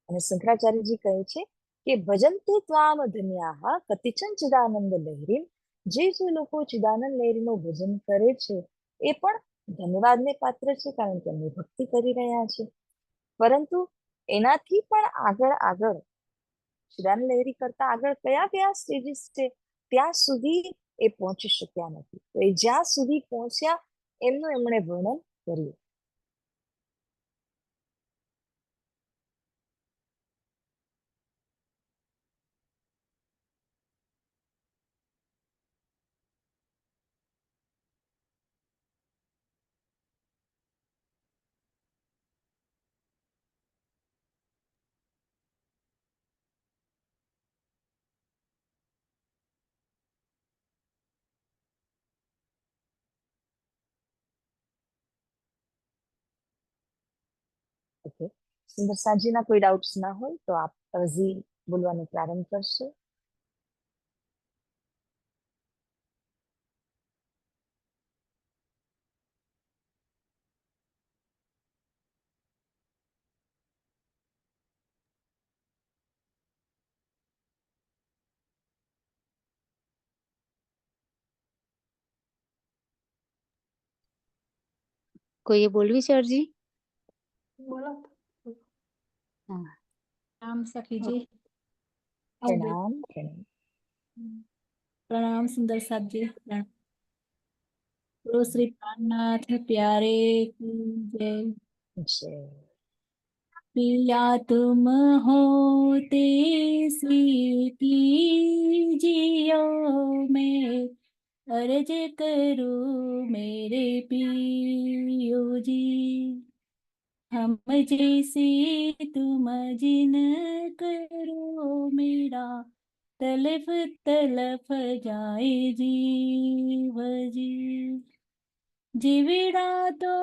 અને શંકરાચાર્યજી કહે છે કે ભજંતે ત્વામ ધન્યાહ કતિચન ચિદાનંદ લહેરી, જે લોકો ચિદાનંદ લહેરીનું ભજન કરે છે એ પણ ધન્યવાદને પાત્ર છે, કારણ કે એમની ભક્તિ કરી રહ્યા છે. પરંતુ એનાથી પણ આગળ ચિદાનંદ લહેરી કરતા આગળ કયા સ્ટેજીસ છે ત્યાં સુધી એ પહોંચી શક્યા નથી. તો એ જ્યાં સુધી પહોંચ્યા એમનું એમણે વર્ણન કર્યું. ઓકે, સુંદર સાંજીના કોઈ ડાઉટ્સ ના હોય તો આપ અરજી બોલવાનું પ્રારંભ કરશો. કોઈએ બોલવી છે અરજી? બોલો. હા. प्रणाम सखी जी। પ્રણામ પ્રણામ. प्रणाम सुंदर साहब जी। प्रणाम। गुरु श्री प्राणनाथ प्यारे की जय। જય. पिया तुम होते कीजियो मैं अर्ज करूं मेरे पियो जी, हम जैसी तुम जिन करो मेरा तलफ तलफ जाए जीव जी, जीविड़ा तो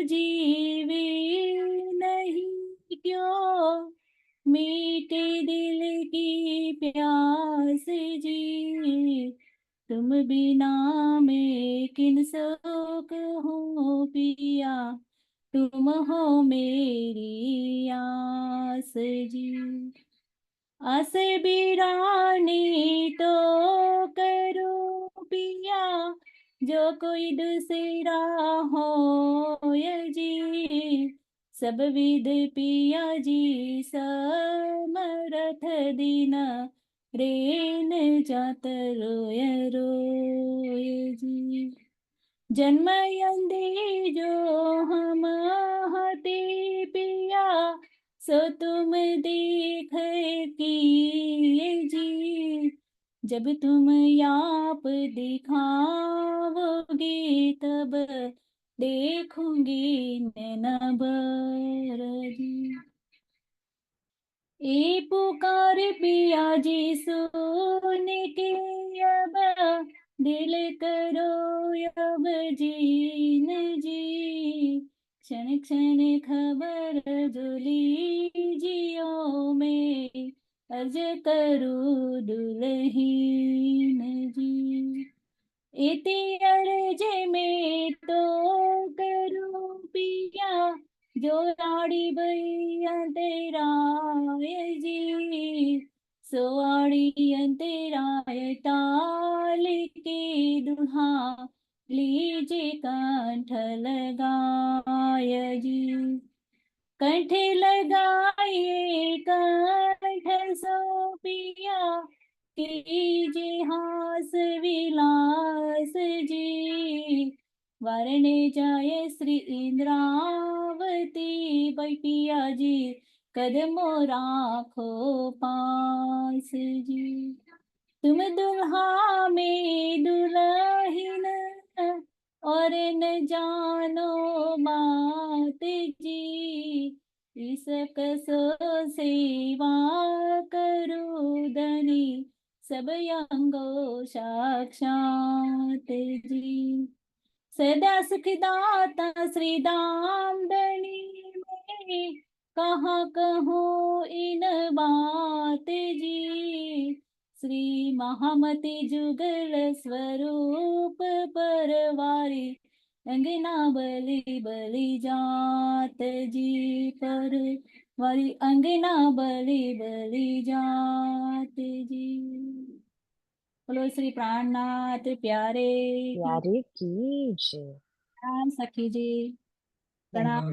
जीवी नहीं क्यों मीठे दिल की प्यास जी, तुम बिना मैं किन सो कहूँ पिया तुम हो मेरी आस जी, आस बिरानी तो करो पिया जो कोई दूसरा हो जी, सब विध पिया जी समरथ दीन रेन जात रोय रोय जी, जन्मयंदे जो हम हते पिया सो तुम देख किए जी, जब तुम आप दिखाओगे तब देखूंगी नैना भर जी, ए पुकार पिया जी सुन के अब दिल करो अब जीन जी, क्षण क्षण खबर जो लीजियो मैं अर्ज करूँ दुल्हीन जी, इति अर्ज में तो करूँ पिया जो लाड़ी भैया तेरा जी, सोआड़ी अंतराय ताल के दुहा लीजे कंठ लगाय जी। कंठ लगाए कंठ सो पिया, कीजे हास विलास जी। वरणे जाय श्री इंद्रावती, भाई पिया जी कदमो राखो पास जी। तुम दुल्हा में दुल्हीन, और न जानो बात जी। इस कसो सेवा करो धनी, सब अंगो साक्षात जी। सदा सुखदाता श्री दामदनी में, कहाँ कहो इन बात जी। श्री महामति जुगल स्वरूप परवारी, अंगना बलि बलि जात जी। पर वारी अंगना बलि बलि जात जी। बोलो श्री प्राणनाथ प्यारे की प्यारे की जय। प्रणाम सखी जी। प्रणाम।